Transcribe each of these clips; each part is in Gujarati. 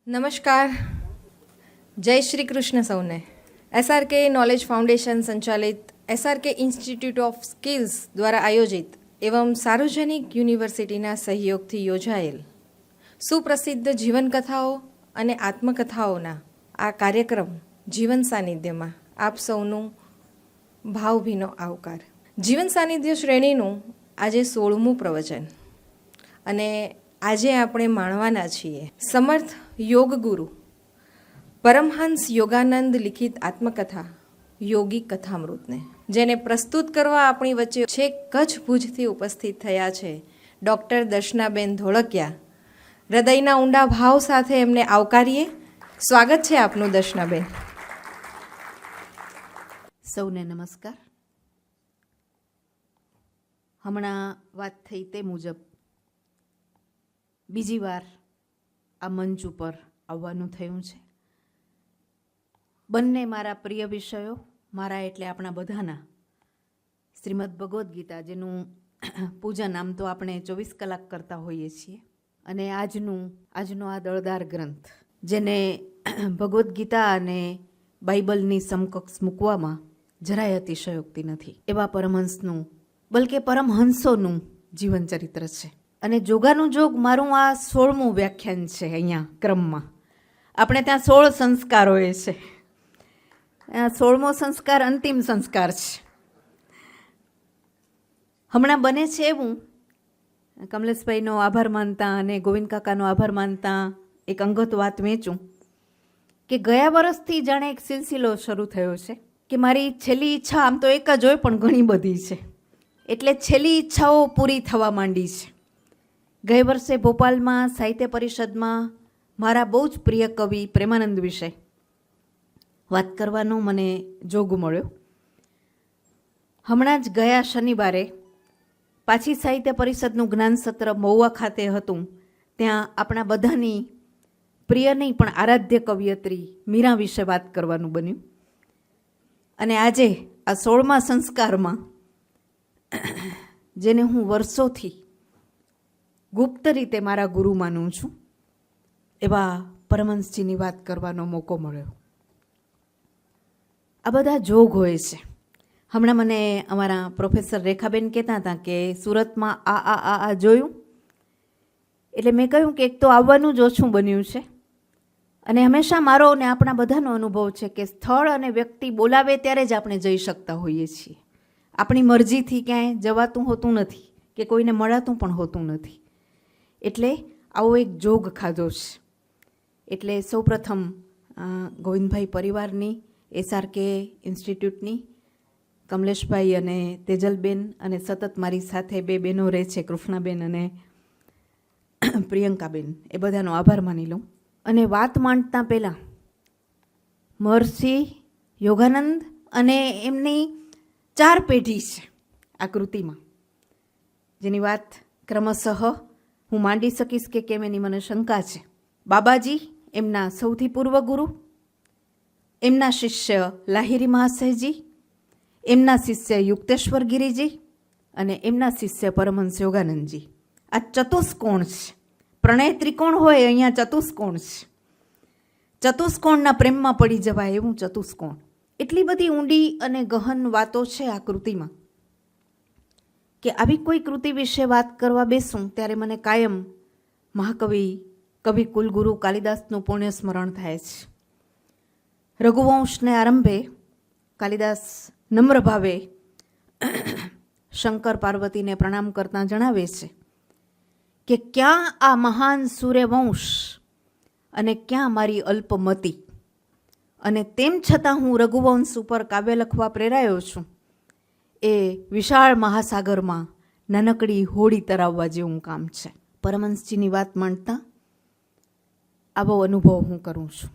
નમસ્કાર, જય શ્રી કૃષ્ણ સૌને. SRK નોલેજ ફાઉન્ડેશન સંચાલિત SRK ઇન્સ્ટિટ્યૂટ ઓફ સ્કિલ્સ દ્વારા આયોજિત એવં સાર્વજનિક યુનિવર્સિટીના સહયોગથી યોજાયેલ સુપ્રસિદ્ધ જીવનકથાઓ અને આત્મકથાઓના આ કાર્યક્રમ જીવન સાનિધ્યમાં આપ સૌનું ભાવભીનો આવકાર. જીવન સાનિધ્ય શ્રેણીનું આજે 16મું પ્રવચન અને આજે આપણે માણવાના છીએ સમર્થ યોગ ગુરુ પરમહંસ યોગાનંદ લિખિત આત્મકથા યોગી કથામૃતને, જેને પ્રસ્તુત કરવા આપણી વચ્ચે છેક કચ્છ ભુજથી ઉપસ્થિત થયા છે ડૉક્ટર દર્શનાબેન ધોળકિયા. હૃદયના ઊંડા ભાવ સાથે એમને આવકારીએ. સ્વાગત છે આપનું દર્શનાબેન. સૌને નમસ્કાર. હમણાં વાત થઈ તે મુજબ બીજી વાર આ મંચ ઉપર આવવાનું થયું છે. બંને મારા પ્રિય વિષયો, મારા એટલે આપણા બધાના, શ્રીમદ્ ભગવદ્ ગીતા, જેનું પૂજન આમ તો આપણે 24 કલાક કરતા હોઈએ છીએ, અને આજનો આ દળદાર ગ્રંથ, જેને ભગવદ્ ગીતા અને બાઇબલની સમકક્ષ મૂકવામાં જરાય અતિશયોક્તિ નથી, એવા પરમહંસનું, બલકે પરમહંસોનું જીવન ચરિત્ર છે. અને જોગાનું જોગ મારું આ 16મું વ્યાખ્યાન છે. અહીંયા ક્રમમાં આપણે ત્યાં 16 સંસ્કાર હોય છે. 16મો સંસ્કાર અંતિમ સંસ્કાર છે. હમણાં બને છે એવું, કમલેશભાઈનો આભાર માનતા અને ગોવિંદ કાકાનો આભાર માનતા એક અંગત વાત વેચું કે ગયા વર્ષથી જાણે એક સિલસિલો શરૂ થયો છે કે મારી છેલ્લી ઈચ્છા આમ તો એક જ હોય પણ ઘણી બધી છે, એટલે છેલ્લી ઈચ્છાઓ પૂરી થવા માંડી છે. ગયે વર્ષે ભોપાલમાં સાહિત્ય પરિષદમાં મારા બહુ જ પ્રિય કવિ પ્રેમાનંદ વિશે વાત કરવાનો મને જોગ મળ્યો. હમણાં જ ગયા શનિવારે પાછી સાહિત્ય પરિષદનું જ્ઞાન સત્ર મહુવા ખાતે હતું. ત્યાં આપણા બધાની પ્રિય નહીં પણ આરાધ્ય કવિયત્રી મીરા વિશે વાત કરવાનું બન્યું. અને આજે આ 16મા સંસ્કારમાં, જેને હું વર્ષોથી ગુપ્ત રીતે મારા ગુરુ માનું છું, એવા પરમહંસજીની વાત કરવાનો મોકો મળ્યો. આ બધા જોગ હોય છે. હમણાં મને અમારા પ્રોફેસર રેખાબેન કહેતા હતા કે સુરતમાં આ જોયું, એટલે મેં કહ્યું કે એક તો આવવાનું જ ઓછું બન્યું છે. અને હંમેશા મારો અને આપણા બધાનો અનુભવ છે કે સ્થળ અને વ્યક્તિ બોલાવે ત્યારે જ આપણે જઈ શકતા હોઈએ છીએ. આપણી મરજીથી ક્યાંય જવાતું હોતું નથી કે કોઈને મળાતું પણ હોતું નથી. એટલે આવો એક જોગ ખાધો છે. એટલે સૌપ્રથમ ગોવિંદભાઈ પરિવારની, SRK ઇન્સ્ટિટ્યૂટની, કમલેશભાઈ અને તેજલબેન, અને સતત મારી સાથે 2 બહેનો રહે છે, કૃષ્ણાબેન અને પ્રિયંકાબેન, એ બધાનો આભાર માની લઉં. અને વાત માંડતા પહેલાં મહર્ષિ યોગાનંદ અને એમની 4 પેઢી છે આ કૃતિમાં, જેની વાત ક્રમશઃ હું માંડી શકીશ કે કેમ એની મને શંકા છે. બાબાજી એમના સૌથી પૂર્વ ગુરુ, એમના શિષ્ય લાહિરી મહાશયજી, એમના શિષ્ય યુક્તેશ્વર ગિરિજી અને એમના શિષ્ય પરમહંસ યોગાનંદજી. આ ચતુષ્કોણ છે. પ્રણય ત્રિકોણ હોય, અહીંયા ચતુષ્કોણ છે. ચતુષ્કોણના પ્રેમમાં પડી જવાય એવું ચતુષ્કોણ. એટલી બધી ઊંડી અને ગહન વાતો છે આ કૃતિમાં કે આવી કોઈ કૃતિ વિશે વાત કરવા બેસું ત્યારે મને કાયમ મહાકવિ કવિ કુલગુરુ કાલિદાસનું પુણ્ય સ્મરણ થાય છે. રઘુવંશને આરંભે કાલિદાસ નમ્ર ભાવે શંકર પાર્વતીને પ્રણામ કરતા જણાવે છે કે ક્યાં આ મહાન સૂર્યવંશ અને ક્યાં મારી અલ્પમતી, અને તેમ છતાં હું રઘુવંશ ઉપર કાવ્ય લખવા પ્રેરાયો છું. એ વિશાળ મહાસાગરમાં નાનકડી હોડી તરાવવા જેવું કામ છે. પરમહંસજીની વાત માંડતા આવો અનુભવ હું કરું છું.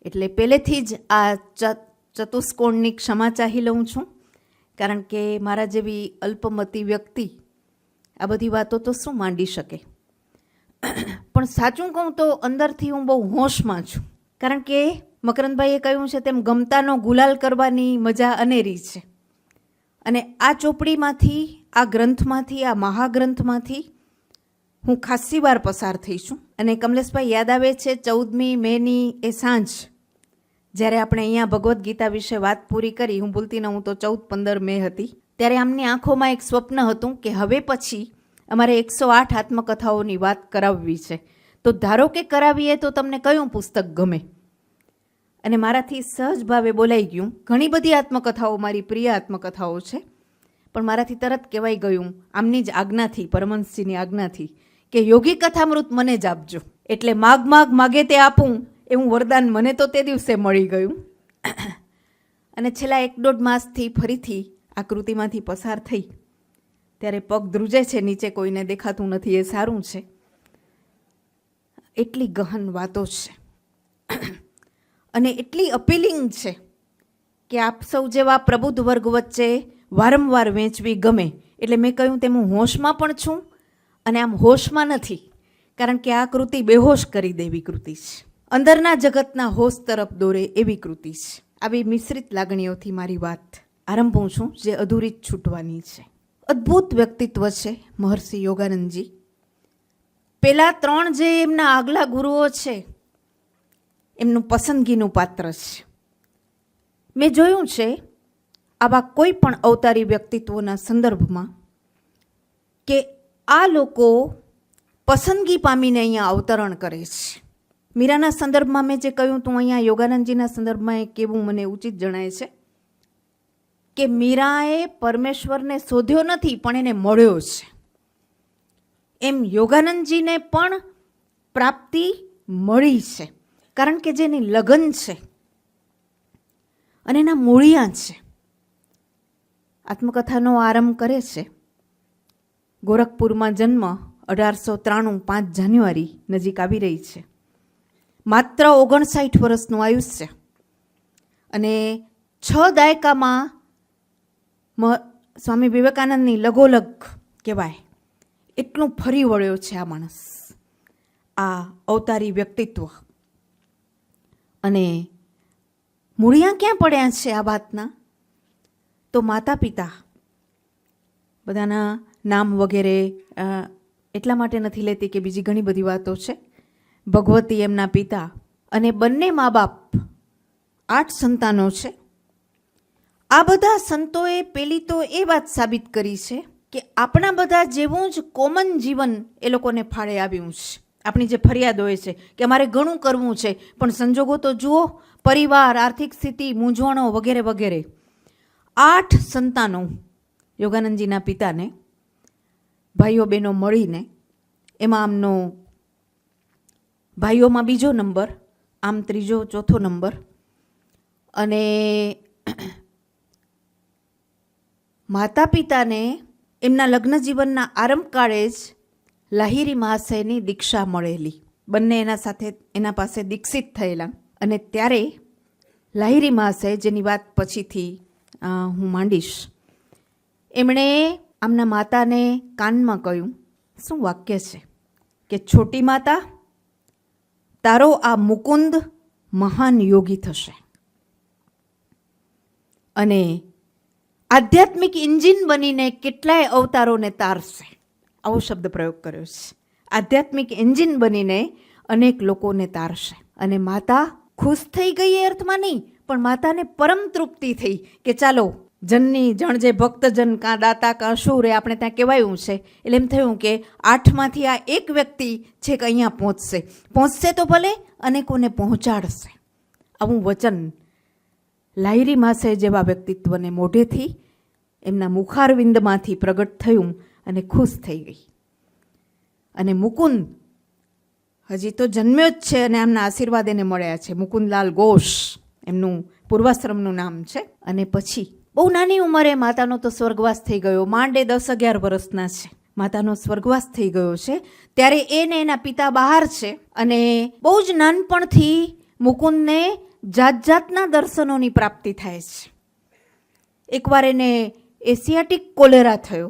એટલે પહેલેથી જ આ ચતુષ્કોણની ક્ષમા ચાહી લઉં છું, કારણ કે મારા જેવી અલ્પમતી વ્યક્તિ આ બધી વાતો તો શું માંડી શકે. પણ સાચું કહું તો અંદરથી હું બહુ હોશમાં છું, કારણ કે મકરંદભાઈએ કહ્યું છે તેમ ગમતાનો ગુલાલ કરવાની મજા અનેરી છે. અને આ ચોપડીમાંથી, આ ગ્રંથમાંથી, આ મહાગ્રંથમાંથી હું ખાસ્સી વાર પસાર થઈ છું. અને કમલેશભાઈ યાદ આવે છે 14મી મેની એ સાંજ જ્યારે આપણે અહીંયા ભગવદ્ ગીતા વિશે વાત પૂરી કરી, હું ભૂલતી ન હું તો 14-15 મે હતી, ત્યારે આમની આંખોમાં એક સ્વપ્ન હતું કે હવે પછી અમારે 108 આત્મકથાઓની વાત કરાવવી છે. તો ધારો કે કરાવીએ તો તમને કયું પુસ્તક ગમે? અને મારાથી સહજ ભાવે બોલાઈ ગયું. ઘણી બધી આત્મકથાઓ મારી પ્રિય આત્મકથાઓ છે, પણ મારાથી તરત કહેવાઈ ગયું આમની જ આજ્ઞાથી, પરમહંસજીની આજ્ઞાથી, કે યોગી કથામૃત મને જ આપજો. એટલે માગે તે આપું એવું વરદાન મને તો તે દિવસે મળી ગયું. અને છેલ્લા 1-1.5 માસથી ફરીથી આ કૃતિમાંથી પસાર થઈ ત્યારે પગ ધ્રુજે છે, નીચે કોઈને દેખાતું નથી, એ સારું છે. એટલી ગહન વાતો છે અને એટલી અપીલિંગ છે કે આપ સૌ જેવા પ્રબુદ્ધ વર્ગ વચ્ચે વારંવાર વેચવી ગમે. એટલે મેં કહ્યું તેમ હું હોશમાં પણ છું અને આમ હોશમાં નથી, કારણ કે આ કૃતિ બેહોશ કરી દેવી કૃતિ છે, અંદરના જગતના હોશ તરફ દોરે એવી કૃતિ છે. આવી મિશ્રિત લાગણીઓથી મારી વાત આરંભું છું, જે અધૂરી જ છૂટવાની છે. અદ્ભુત વ્યક્તિત્વ છે મહર્ષિ યોગાનંદજી. પેલા 3 જે એમના આગલા ગુરુઓ છે એમનું પસંદગીનું પાત્ર છે. મેં જોયું છે આવા કોઈ પણ અવતારી વ્યક્તિત્વોના સંદર્ભમાં કે આ લોકો પસંદગી પામીને અહીંયા અવતરણ કરે છે. મીરાના સંદર્ભમાં મેં જે કહ્યું તું, અહીંયા યોગાનંદજીના સંદર્ભમાં એ કહેવું મને ઉચિત જણાય છે કે મીરાએ પરમેશ્વરને શોધ્યો નથી પણ એને મળ્યો છે. એમ યોગાનંદજીને પણ પ્રાપ્તિ મળી છે, કારણ કે જેની લગન છે અને એના મૂળિયા છે. આત્મકથાનો આરંભ કરે છે. ગોરખપુરમાં જન્મ 1893, 5 જાન્યુઆરી નજીક આવી રહી છે. માત્ર 59 વર્ષનું આયુષ્ય અને 6 દાયકામાં સ્વામી વિવેકાનંદની લગોલગ કહેવાય એટલું ફરી વળ્યો છે આ માણસ, આ અવતારી વ્યક્તિત્વ. અને મૂળિયા ક્યાં પડ્યા છે આ વાતના? તો માતા પિતા, બધાના નામ વગેરે એટલા માટે નથી લેતી કે બીજી ઘણી બધી વાતો છે. ભગવતી એમના પિતા અને બંને મા બાપ, 8 સંતાનો છે. આ બધા સંતોએ પેલી તો એ વાત સાબિત કરી છે કે આપણા બધા જેવું જ કોમન જીવન એ લોકોને ફાળે આવ્યું છે. આપણી જે ફરિયાદ હોય છે કે અમારે ઘણું કરવું છે પણ સંજોગો તો જુઓ, પરિવાર, આર્થિક સ્થિતિ, મૂંઝવણો વગેરે વગેરે. 8 સંતાનો યોગાનંદજીના પિતાને, ભાઈઓ બહેનો મળીને. એમાં આમનો ભાઈઓમાં 2જો નંબર, આમ 3જો 4થો નંબર. અને માતા પિતાને એમના લગ્ન જીવનના આરંભકાળે જ લાહિરી મહાશયની દીક્ષા મળેલી. બંને એના પાસે દીક્ષિત થયેલા. અને ત્યારે લાહિરી મહાશય, જેની વાત પછીથી હું માંડીશ, એમણે આમના માતાને કાનમાં કહ્યું, શું વાક્ય છે કે છોટી માતા, તારો આ મુકુંદ મહાન યોગી થશે અને આધ્યાત્મિક એન્જિન બનીને કેટલાય અવતારોને તારશે. આવો શબ્દ પ્રયોગ કર્યો છે. આધ્યાત્મિક એન્જિન બનીને અનેક લોકોને તારશે. અને માતા ખુશ થઈ ગઈ એ અર્થમાં નહીં, પણ માતાને પરમ તૃપ્તિ થઈ કે ચાલો જનની જણ જે ભક્તજન કાં દાતા કાં શૂર, એ આપણે ત્યાં કહેવાયું છે. એટલે એમ થયું કે 8માંથી આ એક વ્યક્તિ છેક અહીંયા પહોંચશે તો ભલે, અનેકોને પહોંચાડશે. આવું વચન લાહિરી મહાશય જેવા વ્યક્તિત્વને મોઢેથી, એમના મુખારવિંદમાંથી પ્રગટ થયું અને ખુશ થઈ ગઈ. અને મુકુંદ હજી તો જન્મ્યો જ છે અને આમના આશીર્વાદ એને મળ્યા છે. મુકુંદલાલ ઘોષ એમનું પૂર્વાશ્રમનું નામ છે. અને પછી બહુ નાની ઉંમરે માતાનો તો સ્વર્ગવાસ થઈ ગયો. માંડે 10-11 વર્ષના છે, માતાનો સ્વર્ગવાસ થઈ ગયો છે. ત્યારે એને એના પિતા બહાર છે અને બહુ જ નાનપણથી મુકુંદને જાત જાતના દર્શનોની પ્રાપ્તિ થાય છે. એકવાર એને એશિયાટિક કોલેરા થયો,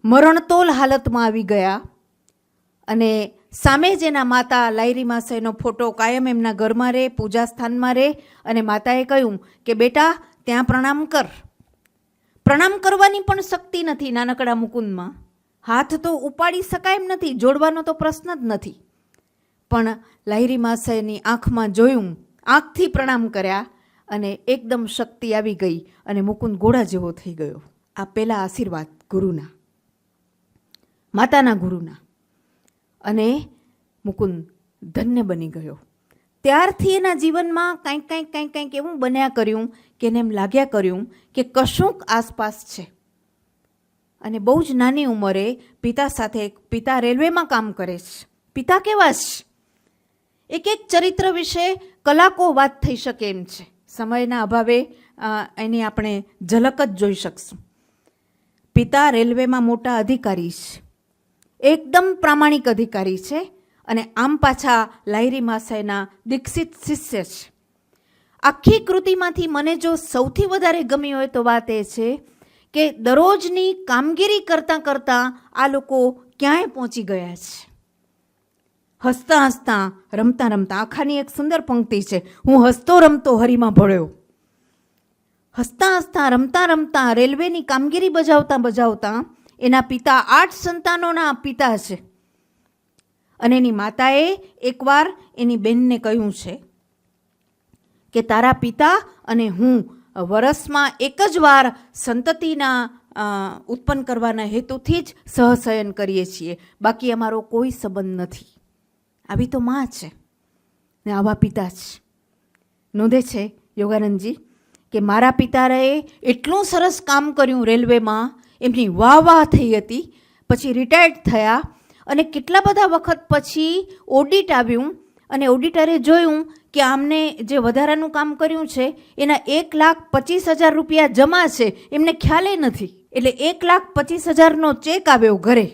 મરણતોલ હાલતમાં આવી ગયા. અને સામે જ એના માતા લાહિરી મહાશયનો ફોટો કાયમ એમના ઘરમાં રહે, પૂજા સ્થાનમાં રહે. અને માતાએ કહ્યું કે બેટા ત્યાં પ્રણામ કર. પ્રણામ કરવાની પણ શક્તિ નથી નાનકડા મુકુંદમાં. હાથ તો ઉપાડી શકાય એમ નથી, જોડવાનો તો પ્રશ્ન જ નથી. પણ લાહિરી માસાની આંખમાં જોયું, આંખથી પ્રણામ કર્યા અને એકદમ શક્તિ આવી ગઈ અને મુકુંદ ઘોડા જેવો થઈ ગયો. આ પહેલા આશીર્વાદ ગુરુના, માતાના ગુરુના, અને મુકુંદ ધન્ય બની ગયો. ત્યારથી એના જીવનમાં કંઈક એવું બન્યા કર્યું કે એને એમ લાગ્યા કર્યું કે કશુંક આસપાસ છે. અને બહુ જ નાની ઉંમરે પિતા સાથે, પિતા રેલવેમાં કામ કરે છે. પિતા કેવા છે? એક એક ચરિત્ર વિશે કલાકો વાત થઈ શકે એમ છે. સમયના અભાવે એની આપણે ઝલક જ જોઈ શકશું. પિતા રેલવેમાં મોટા અધિકારી છે, એકદમ પ્રામાણિક અધિકારી છે, અને આમ પાછા લાહિરી માસાના દીક્ષિત શિષ્ય છે. આખી કૃતિમાંથી મને જો સૌથી વધારે ગમી હોય તો વાત એ છે કે દરરોજની કામગીરી કરતાં કરતાં આ લોકો ક્યાંય પહોંચી ગયા છે. હસતા હસતા, રમતા રમતા. આખાની એક સુંદર પંક્તિ છે, હું હસતો રમતો હરીમાં ભળ્યો. હસતા હસતા, રમતા રમતા, રેલવેની કામગીરી બજાવતા બજાવતા એના પિતા 8 સંતાનોના પિતા છે. અને એની માતાએ એકવાર એની બહેનને કહ્યું છે કે તારા પિતા અને હું વરસમાં એક જ વાર સંતતિના ઉત્પન્ન કરવાના હેતુથી જ સહશયન કરીએ છીએ, બાકી અમારો કોઈ સંબંધ નથી. આવી તો માં છે ને આવા પિતા છે. નોંધે છે યોગાનંદજી કે મારા પિતાએ એટલું સરસ કામ કર્યું રેલવેમાં, એમની વાહ વાહ થઈ હતી. પછી રિટાયર્ડ થયા અને કેટલા બધા વખત પછી ઓડિટ આવ્યું અને ઓડિટરે જોયું કે આમને જે વધારાનું કામ કર્યું છે એના 1,25,000 રૂપિયા જમા છે, એમને ખ્યાલે નથી. એટલે 1,25,000નો ચેક આવ્યો ઘરે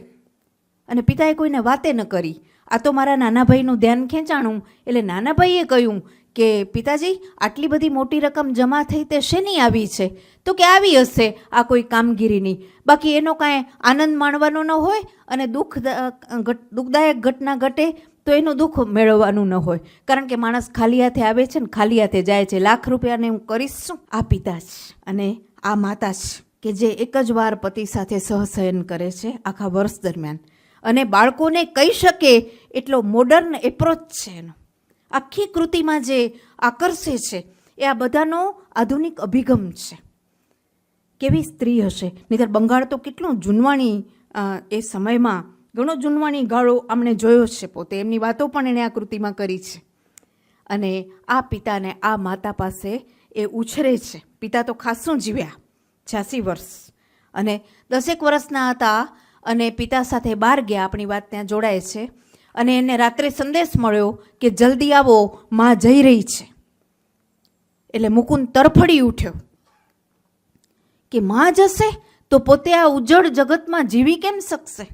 અને પિતાએ કોઈને વાતે ન કરી. આ તો મારા નાના ભાઈનું ધ્યાન ખેંચાણું. એટલે નાના ભાઈએ કહ્યું કે પિતાજી, આટલી બધી મોટી રકમ જમા થઈ તે શેની આવી છે? તો કે આવી હશે આ કોઈ કામગીરીની, બાકી એનો કાંઈ આનંદ માણવાનો ન હોય અને દુઃખદાયક ઘટના ઘટે તો એનું દુઃખ મેળવવાનું ન હોય. કારણ કે માણસ ખાલી હાથે આવે છે ને ખાલી હાથે જાય છે. લાખ રૂપિયાને હું કરીશ શું? આ પિતા છે અને આ માતા છે કે જે એક જ વાર પતિ સાથે સહશયન કરે છે આખા વર્ષ દરમિયાન, અને બાળકોને કહી શકે એટલો મોડર્ન એપ્રોચ છે એનો. આખી કૃતિમાં જે આકર્ષે છે એ આ બધાનો આધુનિક અભિગમ છે. કેવી સ્ત્રી હશે! નહીંતર બંગાળ તો કેટલું જૂનવાણી, એ સમયમાં ઘણો જૂનવાણી ગાળો આમણે જોયો છે પોતે. એમની વાતો પણ એણે આ કૃતિમાં કરી છે. અને આ પિતાને આ માતા પાસે એ ઉછરે છે. પિતા તો ખાસું જીવ્યા, 86 વર્ષ, અને 10 વર્ષના હતા અને પિતા સાથે બહાર ગયા. આપણી વાત ત્યાં જોડાય છે. અને એને રાત્રે સંદેશ મળ્યો કે જલ્દી આવો, માં જઈ રહી છે. એટલે મુકુંદ તરફડી ઉઠ્યો કે માં જશે તો પોતે આ ઉજ્જડ જગતમાં જીવી કેમ શકશે?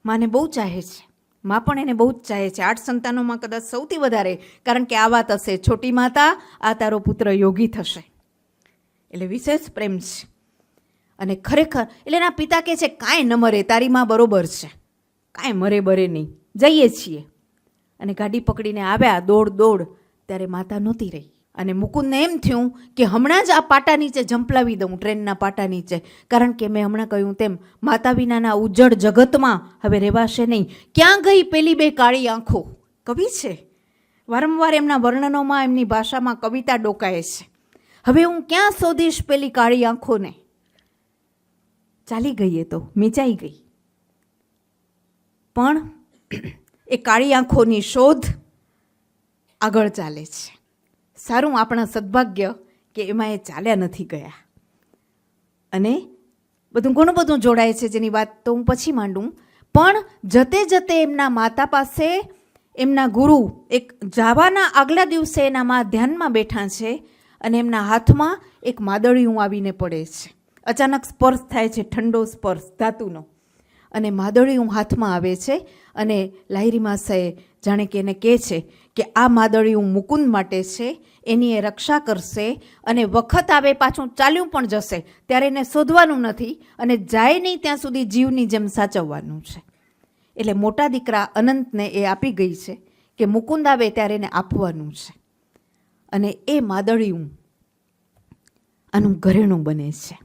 માને બહુ ચાહે છે, માં પણ એને બહુ જ ચાહે છે. 8 સંતાનોમાં કદાચ સૌથી વધારે, કારણ કે આ વાત હશે, છોટી માતા આ તારો પુત્ર યોગી થશે. એટલે વિશેષ પ્રેમ છે. અને ખરેખર એટલે એના પિતા કહે છે કાંઈ ન મરે, તારી માં બરોબર છે, કાંઈ મરે બરે નહીં, જઈએ છીએ. અને ગાડી પકડીને આવ્યા દોડ, ત્યારે માતા નહોતી રહી. અને મુકુંદને એમ થયું કે હમણાં જ આ પાટા નીચે ઝંપલાવી દઉં, ટ્રેનના પાટા નીચે, કારણ કે મેં હમણાં કહ્યું તેમ માતા વિનાના ઉજ્જડ જગતમાં હવે રહેવાશે નહીં. ક્યાં ગઈ પેલી 2 કાળી આંખો? કવિ છે, વારંવાર એમના વર્ણનોમાં એમની ભાષામાં કવિતા ડોકાય છે. હવે હું ક્યાં શોધીશ પેલી કાળી આંખોને? ચાલી ગઈ, એ તો મીચાઈ ગઈ. પણ એ કાળી આંખોની શોધ આગળ ચાલે છે. સારું આપણા સદભાગ્ય કે એમાં એ ચાલ્યા નથી ગયા. અને ઘણું બધું જોડાય છે, જેની વાત તો હું પછી માંડું. પણ જતે જતે એમના માતા પાસે એમના ગુરુ એક જાવાના આગલા દિવસે એના માં ધ્યાનમાં બેઠા છે અને એમના હાથમાં એક માદળિયું આવીને પડે છે. અચાનક સ્પર્શ થાય છે, ઠંડો સ્પર્શ ધાતુનો, અને માદળિયું હાથમાં આવે છે. અને લાહિરી માસાએ જાણે કે એને કહે છે કે આ માદળિયું મુકુંદ માટે છે, એની એ રક્ષા કરશે, અને વખત આવે પાછું ચાલ્યું પણ જશે ત્યારે એને શોધવાનું નથી, અને જાય નહીં ત્યાં સુધી જીવની જેમ સાચવવાનું છે. એટલે મોટા દીકરા અનંતને એ આપી ગઈ છે કે મુકુંદ આવે ત્યારે એને આપવાનું છે. અને એ માદળિયું આનું ઘરેણું બને છે.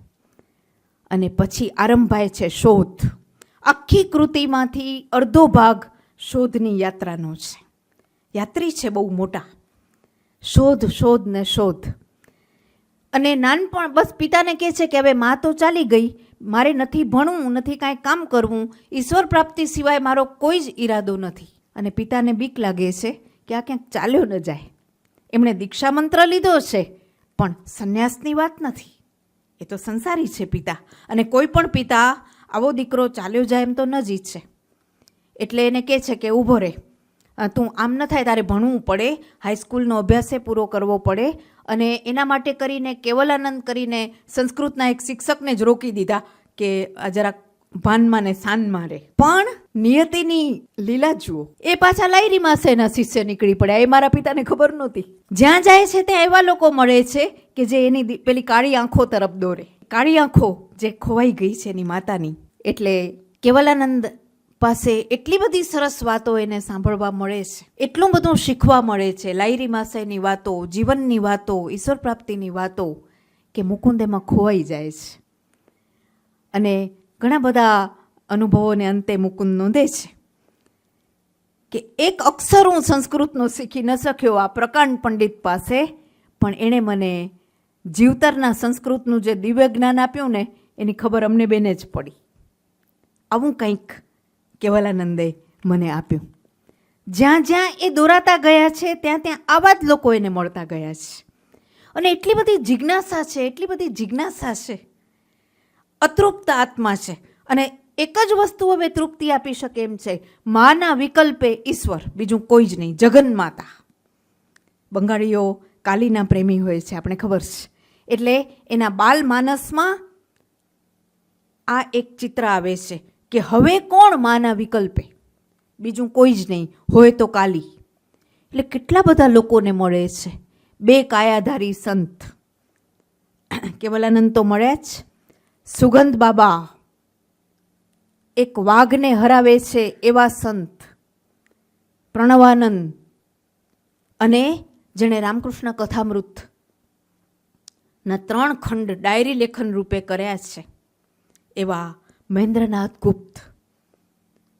અને પછી આરંભાય છે શોધ. આખી કૃતિમાંથી અડધો ભાગ શોધની યાત્રાનો છે. યાત્રી છે બહુ મોટા, શોધ શોધ ને શોધ. અને નાનપણ બસ પિતાને કહે છે કે હવે માં તો ચાલી ગઈ, મારે નથી ભણવું, નથી કાંઈ કામ કરવું, ઈશ્વર પ્રાપ્તિ સિવાય મારો કોઈ જ ઈરાદો નથી. અને પિતાને બીક લાગે છે કે આ ક્યાંક ચાલ્યો ન જાય. એમણે દીક્ષા મંત્ર લીધો છે પણ સંન્યાસની વાત નથી. એ તો સંસારી છે પિતા, અને કોઈ પણ પિતા આવો દીકરો ચાલ્યો જાય એમ તો ન જ ઈચ્છે. એટલે એને કહે છે કે ઊભો રહે, તું આમ ન થાય, તારે ભણવું પડે, હાઈસ્કૂલનો અભ્યાસે પૂરો કરવો પડે. અને એના માટે કરીને કેવલાનંદ કરીને સંસ્કૃતના એક શિક્ષકને જ રોકી દીધા કે જરાક ભાનમાં ને શાનમાં રહે. પણ નિયતિની લીલા જુઓ, એ પાછા લાયરી માસેના શિષ્ય નીકળી પડ્યા. એ મારા પિતાને ખબર નહોતી. જ્યાં જાય છે ત્યાં એવા લોકો મળે છે કે જે એની પેલી કાળી આંખો તરફ દોરે. કાળી આંખો જે ખોવાઈ ગઈ છે એની માતાની. એટલે કેવલાનંદ પાસે એટલી બધી સરસ વાતો એને સાંભળવા મળે છે, એટલું બધું શીખવા મળે છે, લાયરી માસેની વાતો, જીવનની વાતો, ઈશ્વર પ્રાપ્તિની વાતો, કે મુકુંદ એમાં ખોવાઈ જાય છે. અને ઘણા બધા અનુભવોને અંતે મુકુંદ નોંધે છે કે એક અક્ષર હું સંસ્કૃતનો શીખી ન શક્યો આ પ્રકાંડ પંડિત પાસે, પણ એણે મને જીવતરના સંસ્કૃતનું જે દિવ્ય જ્ઞાન આપ્યું ને એની ખબર અમને બેને જ પડી. આવું કંઈક કેવલાનંદે મને આપ્યું. જ્યાં જ્યાં એ દોરાતા ગયા છે ત્યાં ત્યાં આવા જ લોકો એને મળતા ગયા છે. અને એટલી બધી જિજ્ઞાસા છે, એટલી બધી જિજ્ઞાસા છે, અતૃપ્ત આત્મા છે. અને એક જ વસ્તુ હવે તૃપ્તિ આપી શકે એમ છે, માના વિકલ્પે ઈશ્વર, બીજું કોઈ જ નહીં, જગન માતા. બંગાળીઓ કાલીના પ્રેમી હોય છે, આપણે ખબર છે. એટલે એના બાલ માનસમાં આ એક ચિત્ર આવે છે કે હવે કોણ માના વિકલ્પે, બીજું કોઈ જ નહીં, હોય તો કાલી. એટલે કેટલા બધા લોકોને મળે છે. બે કાયાધારી સંત કેવલાનંદ તો મળ્યા જ, સુગંધ બાબા એક વાઘને હરાવે છે એવા સંત, પ્રણવાનંદ, અને જેણે રામકૃષ્ણ કથામૃત ના 3 ખંડ ડાયરી લેખન રૂપે કર્યા છે એવા મહેન્દ્રનાથ ગુપ્ત,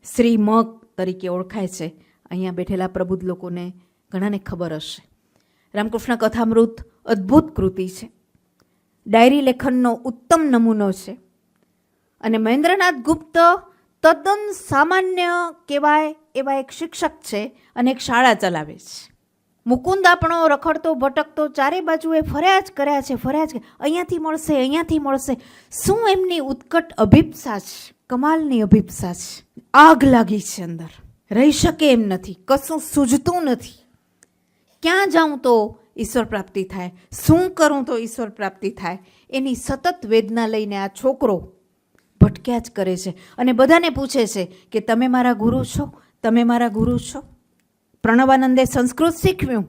શ્રી મગ તરીકે ઓળખાય છે. અહીંયા બેઠેલા પ્રબુદ્ધ લોકોને ઘણાને ખબર હશે. રામકૃષ્ણ કથામૃત અદ્ભુત કૃતિ છે, ડાયરી લેખનનો ઉત્તમ નમૂનો છે. અને મહેન્દ્રનાથ ગુપ્ત તદ્દન સામાન્ય કહેવાય એવા એક શિક્ષક છે અને એક શાળા ચલાવે છે. મુકુંદ આપણો રખડતો ભટકતો ચારે બાજુએ ફર્યા જ કર્યા છે, ફર્યા જ, અહીંયાથી મળશે, અહીંયાથી મળશે. શું એમની ઉત્કટ અભિપ્સા છે, કમાલની અભિપ્સા છે. આગ લાગી છે અંદર, રહી શકે એમ નથી, કશું સૂઝતું નથી. ક્યાં જાઉં તો ઈશ્વર પ્રાપ્તિ થાય, શું કરું તો ઈશ્વર પ્રાપ્તિ થાય, એની સતત વેદના લઈને આ છોકરો ભટક્યા જ કરે છે. અને બધાને પૂછે છે કે તમે મારા ગુરુ છો, તમે મારા ગુરુ છો. પ્રણવાનંદે સંસ્કૃત શીખવ્યું,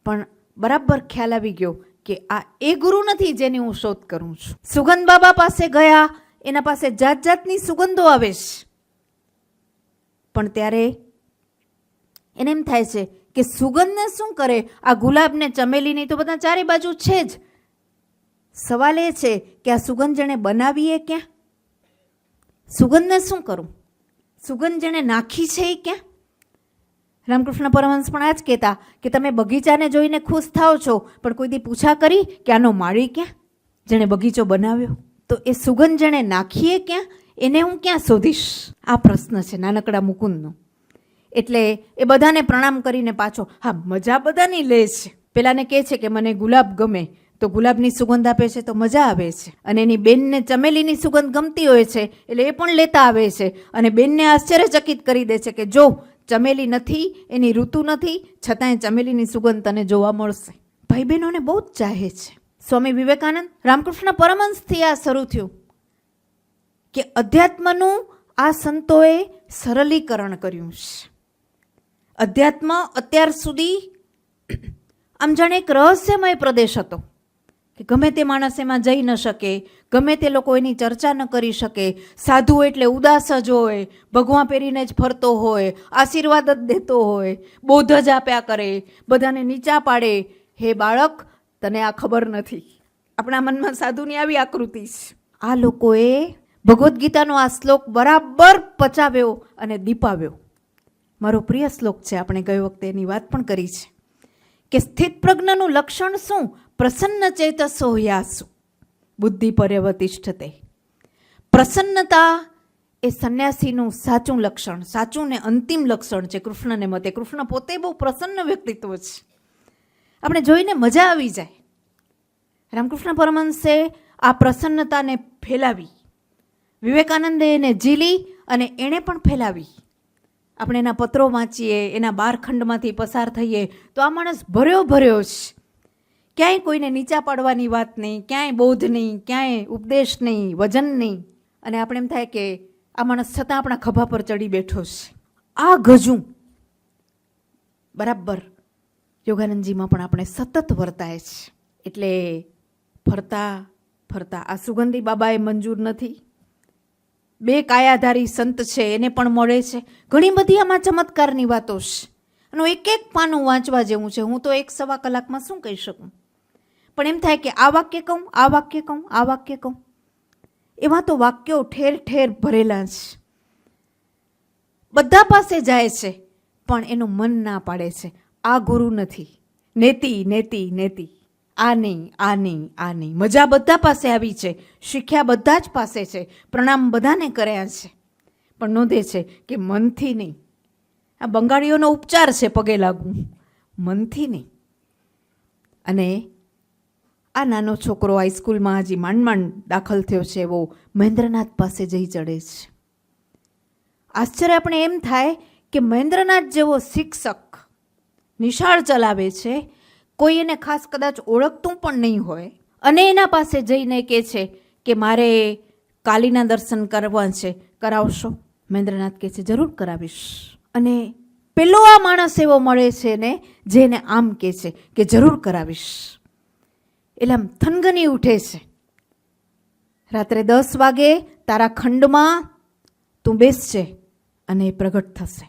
પણ બરાબર ખ્યાલ આવી ગયો કે આ એ ગુરુ નથી જેની હું શોધ કરું છું. સુગંધ બાબા પાસે ગયા, એના પાસે જાત જાતની સુગંધો આવે છે, પણ ત્યારે એને એમ થાય છે કે સુગંધને શું કરે, આ ગુલાબને ચમેલીની તો બધા ચારે બાજુ છે જ. સવાલ એ છે કે આ સુગંધ જેણે બનાવી એ ક્યાં, સુગંધને શું કરું, સુગંધ જેણે નાખી છે એ ક્યાં. રામકૃષ્ણ પરમહંસ પણ આ જ કહેતા કે તમે બગીચાને જોઈને ખુશ થાઓ છો, પણ કોઈ દી પૂછા કરી કે આનો માળી ક્યાં, જેણે બગીચો બનાવ્યો. તો એ સુગંધ જેણે નાખીએ ક્યાં, એને હું ક્યાં શોધીશ, આ પ્રશ્ન છે નાનકડા મુકુંદનો. એટલે એ બધાને પ્રણામ કરીને પાછો, હા મજા બધાની લે છે. પેલાને કહે છે કે મને ગુલાબ ગમે, તો ગુલાબની સુગંધ આપે છે તો મજા આવે છે. અને એની બેનને ચમેલીની સુગંધ ગમતી હોય છે એટલે એ પણ લેતા આવે છે. અને બેનને આશ્ચર્યચકિત કરી દે છે કે જો ચમેલી નથી, એની ઋતુ નથી, છતાંય ચમેલીની સુગંધ તને જોવા મળશે. ભાઈ બહેનોને બહુ જ ચાહે છે. સ્વામી વિવેકાનંદ, રામકૃષ્ણ પરમહંસથી આ શરૂ થયું કે અધ્યાત્મનું આ સંતોએ સરલીકરણ કર્યું છે. અધ્યાત્મ અત્યાર સુધી આમ જાણે એક રહસ્યમય પ્રદેશ હતો કે ગમે તે માણસ એમાં જઈ ન શકે, ગમે તે લોકો એની ચર્ચા ન કરી શકે. સાધુ એટલે ઉદાસ જ હોય, ભગવા પહેરીને જ ફરતો હોય, આશીર્વાદ જ દેતો હોય, બોધ જ આપ્યા કરે, બધાને નીચા પાડે. હે બાળક, તને આ ખબર નથી. આપણા મનમાં સાધુની આવી આકૃતિ છે. આ લોકોએ ભગવદ્ ગીતાનો આ શ્લોક બરાબર પચાવ્યો અને દીપાવ્યો. મારો પ્રિય શ્લોક છે, આપણે ગઈ વખતે એની વાત પણ કરી છે કે સ્થિત પ્રજ્ઞનું લક્ષણ શું? પ્રસન્ન ચેતસો યાસુ બુદ્ધિ પર્યવતિષ્ઠતે. પ્રસન્નતા એ સંન્યાસીનું સાચું લક્ષણ, સાચું ને અંતિમ લક્ષણ છે કૃષ્ણને મતે. કૃષ્ણ પોતે બહુ પ્રસન્ન વ્યક્તિત્વ છે, આપણે જોઈને મજા આવી જાય. રામકૃષ્ણ પરમહંસે આ પ્રસન્નતાને ફેલાવી, વિવેકાનંદે એને ઝીલી અને એણે પણ ફેલાવી. આપણે એના પત્રો વાંચીએ, એના 12 ખંડમાંથી પસાર થઈએ તો આ માણસ ભર્યો ભર્યો છે. ક્યાંય કોઈને નીચા પાડવાની વાત નહીં, ક્યાંય બોધ નહીં, ક્યાંય ઉપદેશ નહીં, વજન નહીં. અને આપણે એમ થાય કે આ માણસ છતાં આપણા ખભા પર ચડી બેઠો છે. આ ગજું બરાબર યોગાનંદજીમાં પણ આપણે સતત વર્તાય છે. એટલે ફરતા ફરતા આ સુગંધી બાબાએ મંજૂર નથી, 2 કાયાધારી સંત છે એને પણ મળે છે. ઘણી બધી આમાં ચમત્કારની વાતો છે. અને એક એક પાનું વાંચવા જેવું છે. હું તો 1-1.25 કલાકમાં શું કહી શકું, પણ એમ થાય કે આ વાક્ય કહું, આ વાક્ય કહું, આ વાક્ય કહું. એવા તો વાક્યો ઠેર ઠેર ભરેલા છે. બધા પાસે જાય છે પણ એનું મન ના પાડે છે. આ ગુરુ નથી, નેતિ નેતિ નેતિ, આ નહીં, આ નહીં, આ નહીં. મજા બધા પાસે આવી છે, શીખ્યા બધા જ પાસે છે, પ્રણામ બધાને કર્યા છે, પણ નોંધે છે કે મનથી નહીં. આ બંગાળીઓનો ઉપચાર છે પગે લાગવું, મનથી નહીં. અને આ નાનો છોકરો હાઈસ્કૂલમાં હજી માંડ માંડ દાખલ થયો છે, એવો મહેન્દ્રનાથ પાસે જઈ ચડે છે. આશ્ચર્ય આપણે એમ થાય કે મહેન્દ્રનાથ જેવો શિક્ષક નિશાળ ચલાવે છે, કોઈ એને ખાસ કદાચ ઓળખતું પણ નહીં હોય, અને એના પાસે જઈને કહે છે કે મારે કાલીના દર્શન કરવા છે, કરાવશો? મહેન્દ્રનાથ કહે છે જરૂર કરાવીશ. અને પેલો આ માણસ એવો મળે છે ને જેને આમ કહે છે કે જરૂર કરાવીશ. એટલે આમ થનગની ઉઠે છે. રાત્રે 10 વાગે તારા ખંડમાં તું બેસશે અને એ પ્રગટ થશે.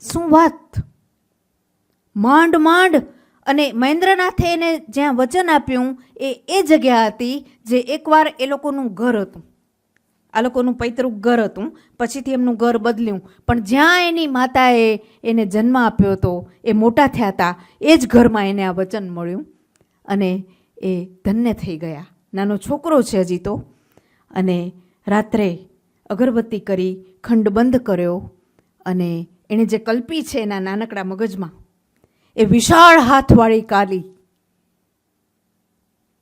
શું વાત! માંડ માંડ. અને મહેન્દ્રનાથે એને જ્યાં વચન આપ્યું એ જગ્યા હતી જે એકવાર એ લોકોનું ઘર હતું, આ લોકોનું પૈતૃક ઘર હતું, પછીથી એમનું ઘર બદલ્યું, પણ જ્યાં એની માતાએ એને જન્મ આપ્યો હતો, એ મોટા થયા હતા, એ જ ઘરમાં એને આ વચન મળ્યું અને એ ધન્ય થઈ ગયા. નાનો છોકરો છે હજી તો. અને રાત્રે અગરબત્તી કરી ખંડ બંધ કર્યો અને એણે જે કલ્પી છે એના નાનકડા મગજમાં, એ વિશાળ હાથવાળી કાલી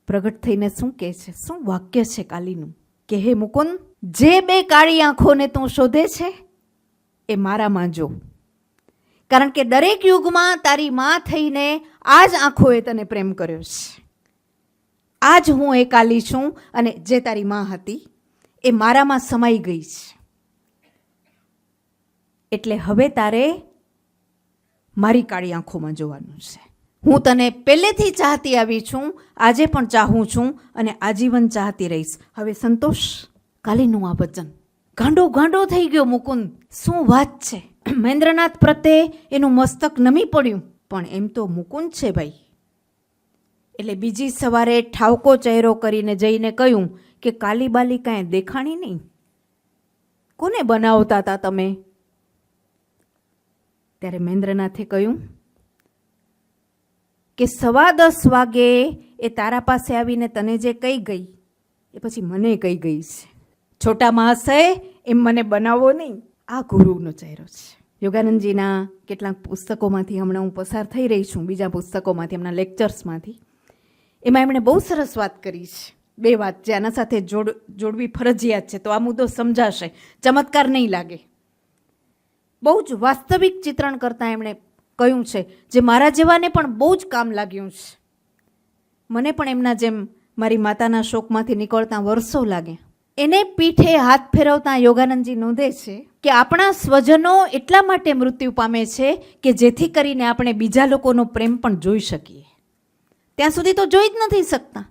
પ્રગટ થઈને શું કહે છે? શું વાક્ય છે કાલીનું કે હે મુકુંદ, જે 2 કાળી આંખોને તું શોધે છે એ મારામાં જો. કારણ કે દરેક યુગમાં તારી માં થઈને આ જ આંખોએ તને પ્રેમ કર્યો છે. આજ હું એ કાલી છું અને જે તારી માં હતી એ મારામાં સમાઈ ગઈ છે. એટલે હવે તારે મારી કાળી આંખોમાં જોવાનું છે. હું તને પહેલેથી ચાહતી આવી છું, આજે પણ ચાહું છું અને આજીવન ચાહતી રહીશ. હવે સંતોષ. કાલીનું આ વચન ગાંડો ગાંડો થઈ ગયો મુકુંદ. શું વાત છે! મહેન્દ્રનાથ પ્રત્યે એનું મસ્તક નમી પડ્યું. પણ એમ તો મુકુંદ છે ભાઈ. એટલે બીજી સવારે ઠાવકો ચહેરો કરીને જઈને કહ્યું કે કાલી બાલી કાંઈ દેખાણી નહીં, કોને બનાવતા હતા તમે? ત્યારે મહેન્દ્રનાથે કહ્યું કે 10:15 વાગે એ તારા પાસે આવીને તને જે કહી ગઈ એ પછી મને કહી ગઈ છે. છોટા મહાશય, એમ મને બનાવો નહીં. આ ગુરુનો ચહેરો છે. યોગાનંદજીના કેટલાક પુસ્તકોમાંથી હમણાં હું પસાર થઈ રહી છું, બીજા પુસ્તકોમાંથી, એમના લેક્ચર્સમાંથી. એમાં એમણે બહુ સરસ વાત કરી છે. 2 વાત જે આના સાથે જોડવી ફરજિયાત છે, તો આ મુદ્દો સમજાશે, ચમત્કાર નહીં લાગે. બહુ જ વાસ્તવિક ચિત્રણ કરતાં એમણે કહ્યું છે, જે મારા જેવાને પણ બહુ જ કામ લાગ્યું છે. મને પણ એમના જેમ મારી માતાના શોકમાંથી નીકળતા વર્ષો લાગ્યા. એને પીઠે હાથ ફેરવતા યોગાનંદજી નોંધે છે કે આપણા સ્વજનો એટલા માટે મૃત્યુ પામે છે કે જેથી કરીને આપણે બીજા લોકોનો પ્રેમ પણ જોઈ શકીએ. ત્યાં સુધી તો જોઈ જ નથી શકતા.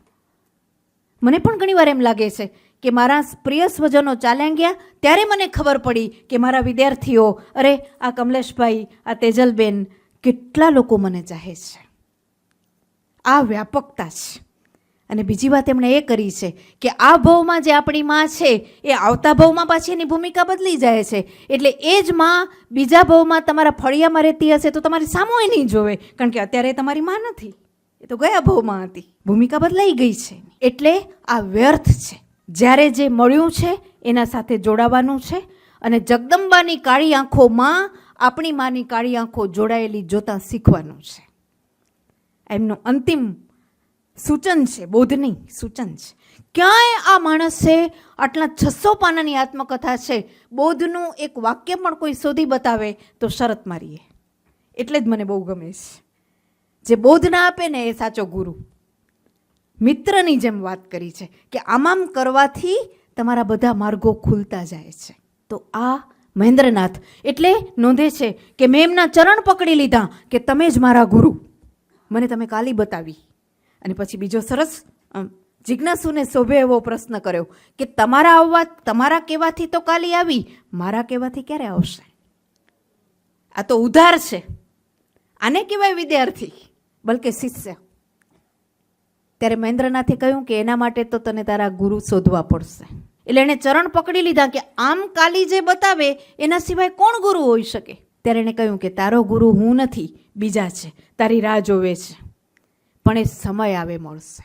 મને પણ ઘણીવાર એમ લાગે છે કે મારા પ્રિય સ્વજનો ચાલ્યા ગયા ત્યારે મને ખબર પડી કે મારા વિદ્યાર્થીઓ, અરે આ કમલેશભાઈ, આ તેજલબેન, કેટલા લોકો મને ચાહે છે. આ વ્યાપકતા છે. અને બીજી વાત એમણે એ કરી છે કે આ ભવમાં જે આપણી માં છે એ આવતા ભવમાં પાછી એની ભૂમિકા બદલી જાય છે. એટલે એ જ માં બીજા ભવમાં તમારા ફળિયામાં રહેતી હશે તો તમારી સામો એ નહીં જોવે, કારણ કે અત્યારે એ તમારી માં નથી, એ તો ગયા ભવમાં હતી, ભૂમિકા બદલાઈ ગઈ છે. એટલે આ વ્યર્થ છે. જ્યારે જે મળ્યું છે એના સાથે જોડાવાનું છે. અને જગદંબાની કાળી આંખોમાં આપણી માની કાળી આંખો જોડાયેલી જોતા શીખવાનું છે. એમનું અંતિમ સૂચન છે, બોધની સૂચન છે. ક્યાંય આ માણસે આટલા 600 પાનાની આત્મકથા છે, બોધનું એક વાક્ય પણ કોઈ શોધી બતાવે તો શરત મારીએ. એટલે જ મને બહુ ગમે છે. જે બોધ ના આપે ને એ સાચો ગુરુ. મિત્રની જેમ વાત કરી છે કે આમ કરવાથી તમારા બધા માર્ગો ખુલતા જાય છે. તો આ મહેન્દ્રનાથ એટલે નોંધે છે કે મેં એમના ચરણ પકડી લીધા કે તમે જ મારા ગુરુ, મને તમે કાલી બતાવી. અને પછી બીજો સરસ જિજ્ઞાસુને શોભે એવો પ્રશ્ન કર્યો કે તમારા કહેવાથી તો કાલી આવી, મારા કહેવાથી ક્યારે આવશે? આ તો ઉધાર છે. આને કહેવાય વિદ્યાર્થી, બલકે શિષ્ય. ત્યારે મહેન્દ્રનાથે કહ્યું કે એના માટે તો તને તારા ગુરુ શોધવા પડશે. એટલે એણે ચરણ પકડી લીધા કે આમ કાલી જે બતાવે એના સિવાય કોણ ગુરુ હોઈ શકે? ત્યારે એણે કહ્યું કે તારો ગુરુ હું નથી, બીજા છે, તારી રાહ જોવે છે, પણ એ સમય આવે મળશે.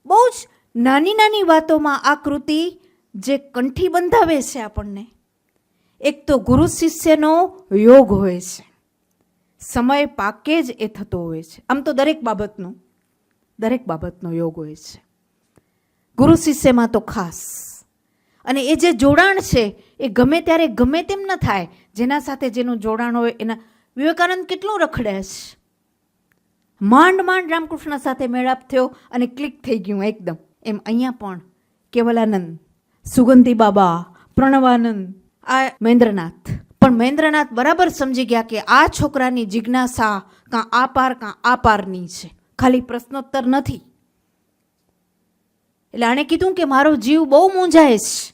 બહુ જ નાની નાની વાતોમાં આ કૃતિ જે કંઠી બંધાવે છે આપણને. એક તો ગુરુ શિષ્યનો યોગ હોય છે, સમય પાકે જ એ થતો હોય છે. આમ તો દરેક બાબતનો યોગ હોય છે, ગુરુ શિષ્યમાં તો ખાસ. અને એ જે જોડાણ છે એ ગમે ત્યારે ગમે તેમ ન થાય. જેના સાથે જેનું જોડાણ હોય એના. વિવેકાનંદ કેટલું રખડ્યા છે, માંડ રામકૃષ્ણ સાથે મેળાપ થયો અને ક્લિક થઈ ગયું એકદમ. એમ અહીંયા પણ કેવલાનંદ, સુગંધી બાબા, પ્રણવાનંદ, આ મહેન્દ્રનાથ. પણ મહેન્દ્રનાથ બરાબર સમજી ગયા કે આ છોકરાની જિજ્ઞાસા કાં આ પારની છે, ખાલી પ્રશ્નોત્તર નથી. એટલે આણે કીધું કે મારો જીવ બહુ મૂંઝાય છે.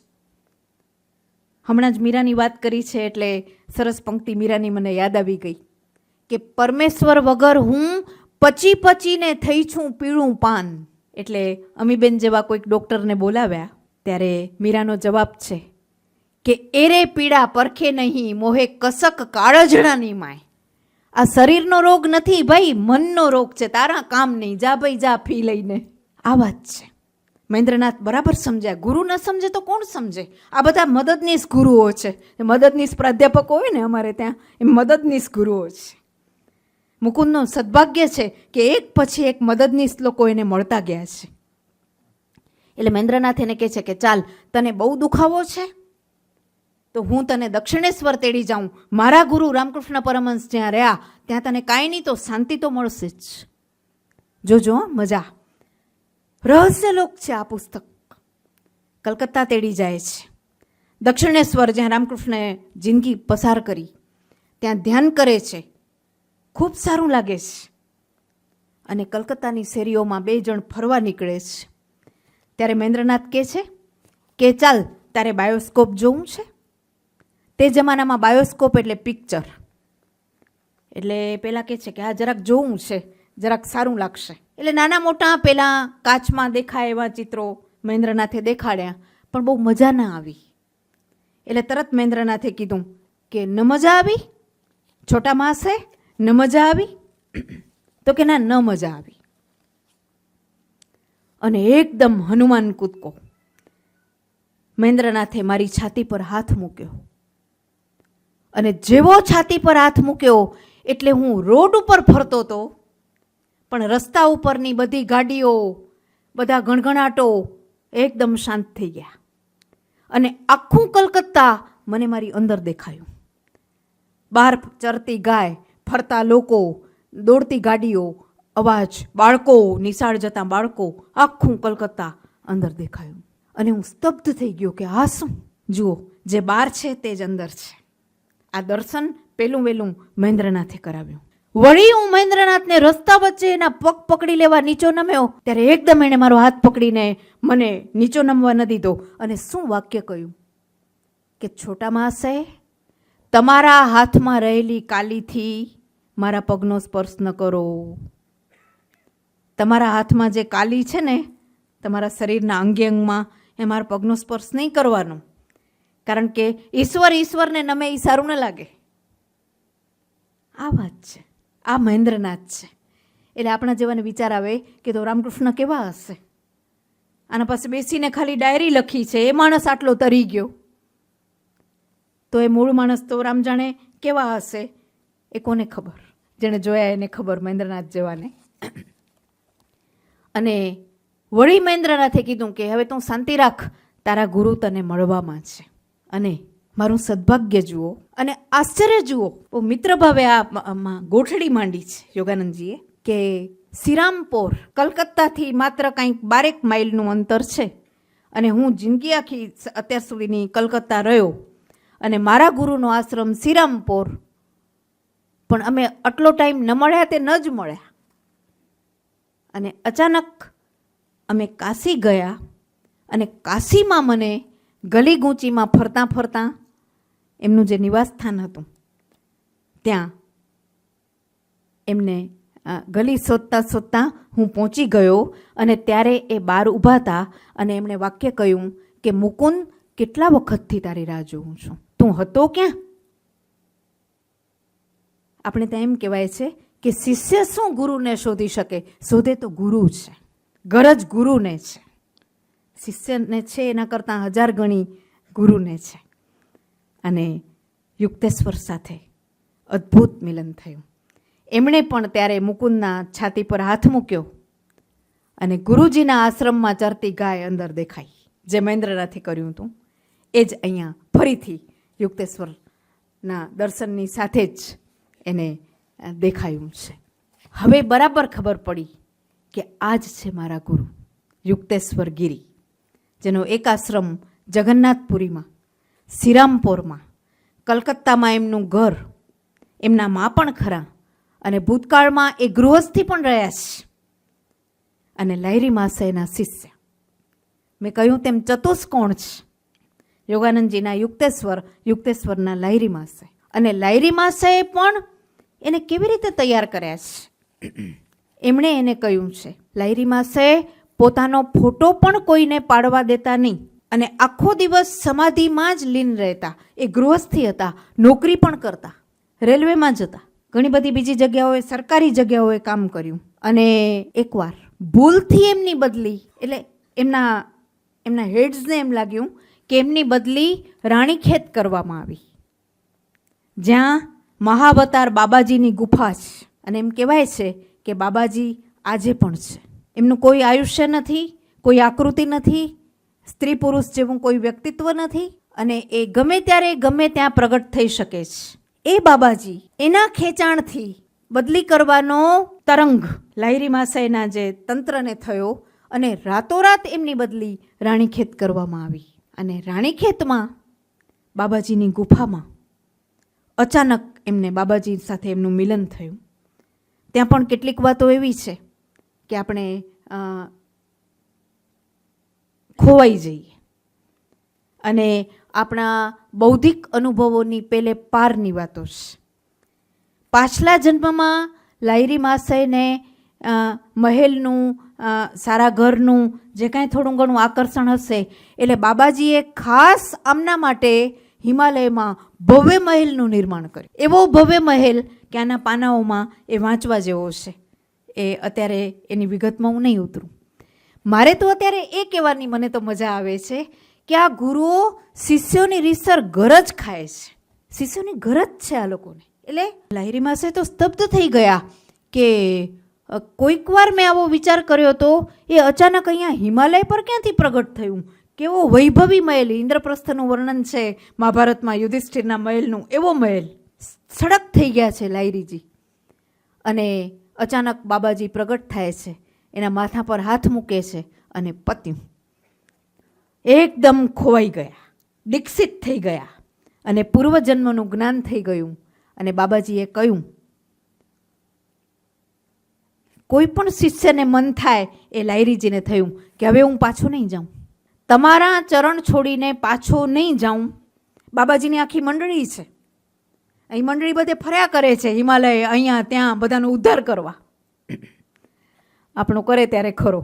હમણાં જ મીરાની વાત કરી છે એટલે સરસ પંક્તિ મીરાની મને યાદ આવી ગઈ કે પરમેશ્વર વગર હું પચીને થઈ છું પીળું પાન. એટલે અમીબેન જેવા કોઈક ડૉક્ટરને બોલાવ્યા ત્યારે મીરાનો જવાબ છે કે એરે પીડા પરખે નહીં, મોહે કસક કાળજણાની માય. આ શરીરનો રોગ નથી ભાઈ, મનનો રોગ છે, તારા કામ નહીં, જા ભાઈ જા ફી લઈને. આ વાત છે. મહેન્દ્રનાથ બરાબર સમજ્યા. ગુરુ ન સમજે તો કોણ સમજે? આ બધા મદદનીશ ગુરુઓ છે. મદદનીશ પ્રાધ્યાપકો હોય ને અમારે ત્યાં, એ મદદનીશ ગુરુઓ છે. મુકુંદનું સદભાગ્ય છે કે એક પછી એક મદદનીશ લોકો એને મળતા ગયા છે. એટલે મહેન્દ્રનાથ એને કહે છે કે ચાલ, તને બહુ દુખાવો છે તો હું તને દક્ષિણેશ્વર તેડી જાઉં. મારા ગુરુ રામકૃષ્ણ પરમહંસ જ્યાં રહ્યા ત્યાં તને કાંઈ નહીં તો શાંતિ તો મળશે જ. જોજો મજા. રહસ્યલોક છે આ પુસ્તક. કલકત્તા તેડી જાય છે. દક્ષિણેશ્વર જ્યાં રામકૃષ્ણએ જિંદગી પસાર કરી ત્યાં ધ્યાન કરે છે. ખૂબ સારું લાગે છે. અને કલકત્તાની શેરીઓમાં 2 જણ ફરવા નીકળે છે. ત્યારે મહેન્દ્રનાથ કહે છે કે ચાલ તારે બાયોસ્કોપ જોવું છે. તે જમાનામાં બાયોસ્કોપ એટલે પિક્ચર. એટલે પેલા કહે છે કે હા જરાક જોવું છે, જરાક સારું લાગશે. એટલે નાના મોટા પેલા કાચમાં દેખાય એવા ચિત્રો મહેન્દ્રનાથે દેખાડ્યા, પણ બહુ મજા ના આવી. એટલે તરત મહેન્દ્રનાથે કીધું કે ન મજા આવી છોટા માસે, ન મજા આવી? તો કે ના, ન મજા આવી. અને એકદમ હનુમાન કૂદકો. મહેન્દ્રનાથે મારી છાતી પર હાથ મૂક્યો. અને જેવો છાતી પર હાથ મૂક્યો એટલે હું રોડ ઉપર ફરતો હતો, પણ રસ્તા ઉપરની બધી ગાડીઓ, બધા ગણગણાટો એકદમ શાંત થઈ ગયા. અને આખું કલકત્તા મને મારી અંદર દેખાયું. બહાર ચરતી ગાય, ફરતા લોકો, દોડતી ગાડીઓ, અવાજ, બાળકો, નિશાળ જતા બાળકો, આખું કલકત્તા અંદર દેખાયું. અને હું સ્તબ્ધ થઈ ગયો કે આ શું? જુઓ, જે બહાર છે તે જ અંદર છે. આ દર્શન પેલું વેલું મહેન્દ્રનાથે કરાવ્યું. વળી હું મહેન્દ્રનાથને રસ્તા વચ્ચે એના પગ પકડી લેવા નીચો નમ્યો ત્યારે એકદમ એણે મારો હાથ પકડીને મને નીચો નમવા ન દીધો. અને શું વાક્ય કહ્યું કે છોટા માસે, તમારા હાથમાં રહેલી કાલીથી મારા પગનો સ્પર્શ ન કરો. તમારા હાથમાં જે કાલી છે ને, તમારા શરીરના અંગે અંગમાં, એ મારા પગનો સ્પર્શ નહીં કરવાનો, કારણ કે ઈશ્વરને નમે એ સારું ન લાગે. આ વાત છે, આ મહેન્દ્રનાથ છે. એટલે આપણા જેવાને વિચાર આવે કે તો રામકૃષ્ણ કેવા હશે, આના પાસે બેસીને ખાલી ડાયરી લખી છે, એ માણસ આટલો તરી ગયો, તો એ મૂળ માણસ તો રામ જાણે કેવા હશે, એ કોને ખબર? જેણે જોયા એને ખબર, મહેન્દ્રનાથ જેવાને. અને વળી મહેન્દ્રનાથે કીધું કે હવે તું શાંતિ રાખ, તારા ગુરુ તને મળવામાં છે, અને મારું સદભાગ્ય જુઓ અને આશ્ચર્ય જુઓ. બહુ મિત્ર ભાવે આમાં ગોઠડી માંડી છે યોગાનંદજીએ કે શ્રીરામપોર કલકત્તાથી માત્ર કંઈક 12 માઇલનું અંતર છે, અને હું જિંદગી આખી અત્યાર સુધીની કલકત્તા રહ્યો, અને મારા ગુરુનો આશ્રમ શ્રીરામપોર, પણ અમે આટલો ટાઈમ ન મળ્યા તે ન જ મળ્યા. અને અચાનક અમે કાશી ગયા, અને કાશીમાં મને ગલી ગૂંચીમાં ફરતાં ફરતાં એમનું જે નિવાસસ્થાન હતું ત્યાં એમને ગલી શોધતાં શોધતાં હું પહોંચી ગયો, અને ત્યારે એ બહાર ઊભા હતા, અને એમણે વાક્ય કહ્યું કે મુકુંદ, કેટલા વખતથી તારી રાહ જોઉં છું, તું હતો ક્યાં? આપણે ત્યાં એમ કહેવાય છે કે શિષ્ય શું ગુરુને શોધી શકે? શોધે તો ગુરુ છે, ગરજ ગુરુને છે. શિષ્યને છે એના કરતાં 1000 ગણી ગુરુને છે. અને યુક્તેશ્વર સાથે અદ્ભુત મિલન થયું. એમણે પણ ત્યારે મુકુંદના છાતી પર હાથ મૂક્યો, અને ગુરુજીના આશ્રમમાં ચરતી ગાય અંદર દેખાઈ, જે મહેન્દ્રનાથે કર્યું હતું એ જ અહીંયા ફરીથી યુક્તેશ્વરના દર્શનની સાથે જ એને દેખાયું છે. હવે બરાબર ખબર પડી કે આ જ છે મારા ગુરુ યુક્તેશ્વર ગિરી, જેનો એક આશ્રમ જગન્નાથપુરીમાં, શ્રીરામપોરમાં, કલકત્તામાં એમનું ઘર, એમના મા પણ ખરા, અને ભૂતકાળમાં એ ગૃહસ્થી પણ રહ્યા છે, અને લાહિરી માસેના શિષ્ય. મેં કહ્યું તેમ ચતુષ્કોણ છે યોગાનંદજીના યુક્તેશ્વર, યુક્તેશ્વરના લાહિરી માસે. અને લાહિરી માસાએ પણ એને કેવી રીતે તૈયાર કર્યા છે? એમણે એને કહ્યું છે, લાહિરી માસાએ પોતાનો ફોટો પણ કોઈને પાડવા દેતા નહીં, અને આખો દિવસ સમાધિમાં જ લીન રહેતા. એ ગૃહસ્થી હતા, નોકરી પણ કરતા, રેલવેમાં જતા, ઘણી બધી બીજી જગ્યાઓએ, સરકારી જગ્યાઓએ કામ કર્યું. અને એકવાર ભૂલથી એમની બદલી, એટલે એમના હેડ્સને એમ લાગ્યું કે એમની બદલી રાણીખેત કરવામાં આવી, જ્યાં મહાવતાર બાબાજીની ગુફા છે. અને એમ કહેવાય છે કે બાબાજી આજે પણ છે. એમનું કોઈ આયુષ્ય નથી, કોઈ આકૃતિ નથી, સ્ત્રી પુરુષ જેવું કોઈ વ્યક્તિત્વ નથી, અને એ ગમે ત્યારે ગમે ત્યાં પ્રગટ થઈ શકે છે. એ બાબાજી એના ખેંચાણથી બદલી કરવાનો તરંગ લાહિરી માસાઈના જે તંત્રને થયો, અને રાતોરાત એમની બદલી રાણીખેત કરવામાં આવી. અને રાણીખેતમાં બાબાજીની ગુફામાં અચાનક એમને બાબાજી સાથે એમનું મિલન થયું. ત્યાં પણ કેટલીક વાતો એવી છે કે આપણે ખોવાઈ જઈએ, અને આપણા બૌદ્ધિક અનુભવોની પેલે પારની વાતો છે. પાછલા જન્મમાં લાહિરી માસાઈને મહેલનું, સારા ઘરનું જે કાંઈ થોડું ઘણું આકર્ષણ હશે, એટલે બાબાજીએ ખાસ આમના માટે હિમાલયમાં ભવ્ય મહેલનું નિર્માણ કર્યું. એવો ભવ્ય મહેલ કે આના પાનાઓમાં એ વાંચવા જેવો છે. એ અત્યારે એની વિગતમાં હું નહીં ઉતરું. મારે તો અત્યારે એ કહેવાની મને તો મજા આવે છે કે આ ગુરુઓ શિષ્યોની રીતસર ગરજ ખાય છે. શિષ્યોની ગરજ છે આ લોકોને. એટલે લાહિરી માસે તો સ્તબ્ધ થઈ ગયા કે કોઈક વાર મેં આવો વિચાર કર્યો હતો, એ અચાનક અહીંયા હિમાલય પર ક્યાંથી પ્રગટ થયું? કેવો વૈભવી મહેલ! ઇન્દ્રપ્રસ્થનું વર્ણન છે મહાભારતમાં યુધિષ્ઠિરના મહેલનું, એવો મહેલ. સડક થઈ ગયા છે લાહિરીજી. અને અચાનક બાબાજી પ્રગટ થાય છે, એના માથા પર હાથ મૂકે છે, અને પત્યું. એકદમ ખોવાઈ ગયા, દીક્ષિત થઈ ગયા, અને પૂર્વજન્મનું જ્ઞાન થઈ ગયું. અને બાબાજીએ કહ્યું, કોઈ પણ શિષ્યને મન થાય, એ લાહિરીજીને થયું કે હવે હું પાછો નહીં જાઉં, તમારા ચરણ છોડીને પાછો નહીં જાઉં. બાબાજીની આખી મંડળી છે, અહીં મંડળી બધે ફર્યા કરે છે, હિમાલય અહીંયા ત્યાં બધાનો ઉદ્ધાર કરવા. આપણો કરે ત્યારે ખરો.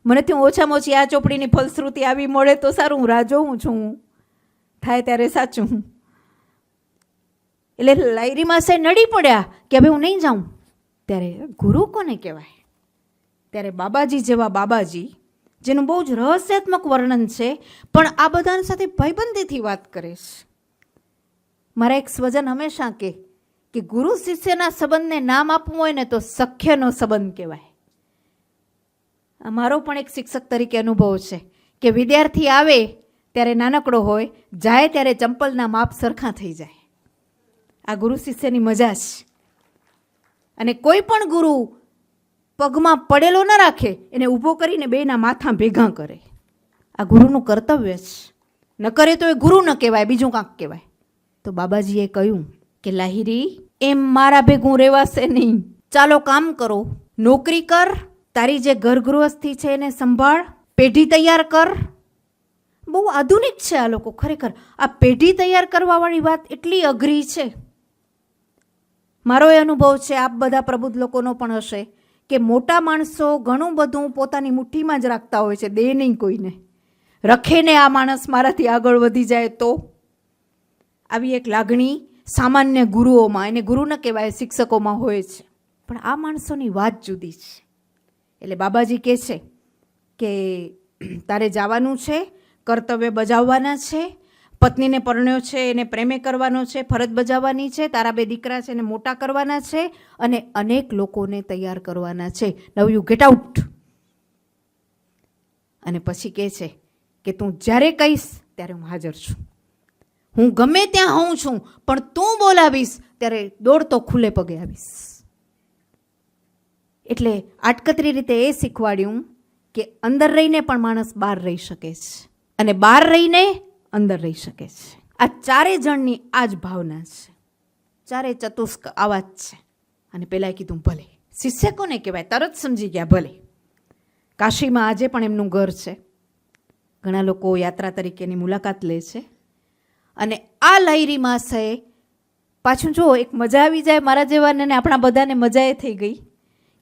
મને ત્યાં ઓછામાં ઓછી આ ચોપડીની ફલશ્રુતિ આવી મળે તો સારું, હું રાહ જોઉં છું, થાય ત્યારે સાચું. એટલે લાયરીમાં સાહેબ નડી પડ્યા કે હવે હું નહીં જાઉં. ત્યારે ગુરુ કોને કહેવાય? ત્યારે બાબાજી જેવા બાબાજી, જેનું બહુ જ રહસ્યાત્મક વર્ણન છે, પણ આ બધા સાથે ભાઈબંધીથી વાત કરે છે. મારા એક સ્વજન હંમેશા કહે કે ગુરુ શિષ્યના સંબંધને નામ આપવું હોય ને તો સખ્યનો સંબંધ કહેવાય. આ મારો પણ એક શિક્ષક તરીકે અનુભવ છે કે વિદ્યાર્થી આવે ત્યારે નાનકડો હોય, જાય ત્યારે ચંપલના માપ સરખા થઈ જાય. આ ગુરુ શિષ્યની મજા છે. અને કોઈ પણ ગુરુ પગમાં પડેલો ન રાખે, એને ઊભો કરીને બેના માથા ભેગા કરે. આ ગુરુનું કર્તવ્ય છે. ન કરે તો એ ગુરુ ન કહેવાય, બીજું કાંક કહેવાય. તો બાબાજીએ કહ્યું કે લાહિરી, એમ મારા ભેગું રહેવાશે નહીં. ચાલો કામ કરો, નોકરી કર, તારી જે ઘર ગૃહસ્થી છે એને સંભાળ, પેઢી તૈયાર કર. બહુ આધુનિક છે આ લોકો ખરેખર. આ પેઢી તૈયાર કરવાવાળી વાત એટલી અઘરી છે. મારો એ અનુભવ છે, આપ બધા પ્રબુદ્ધ લોકોનો પણ હશે, કે મોટા માણસો ઘણું બધું પોતાની મુઠ્ઠીમાં જ રાખતા હોય છે, દે નહીં કોઈને. રખે ને આ માણસ મારાથી આગળ વધી જાય તો. આવી એક લાગણી સામાન્ય ગુરુઓમાં, એને ગુરુ ન કહેવાય, શિક્ષકોમાં હોય છે. પણ આ માણસોની વાત જુદી છે. એટલે બાબાજી કહે છે કે તારે જવાનું છે, કર્તવ્ય બજાવવાના છે, પત્નીને પરણ્યો છે એને પ્રેમે કરવાનો છે, ફરજ બજાવવાની છે, તારા 2 દીકરા છે એને મોટા કરવાના છે, અને અનેક લોકોને તૈયાર કરવાના છે. નાઉ યુ ગેટ આઉટ. અને પછી કહે છે કે તું જ્યારે કહીશ ત્યારે હું હાજર છું. હું ગમે ત્યાં હોઉં છું, પણ તું બોલાવીશ ત્યારે દોડતો ખુલ્લે પગે આવીશ. એટલે આટકતરી રીતે એ શીખવાડ્યું કે અંદર રહીને પણ માણસ બહાર રહી શકે છે, અને બહાર રહીને અંદર રહી શકે છે. આ ચારે જણની આ જ ભાવના છે. ચારે ચતુષ્ક આવા જ છે. અને પેલાએ કીધું ભલે. શિષ્ય કોને કહેવાય? તરત સમજી ગયા ભલે. કાશીમાં આજે પણ એમનું ઘર છે. ઘણા લોકો યાત્રા તરીકેની મુલાકાત લે છે. અને આ લાહિરી માસે પાછું જો એક મજા આવી જાય મારા જેવાને, ને આપણા બધાને મજા એ થઈ ગઈ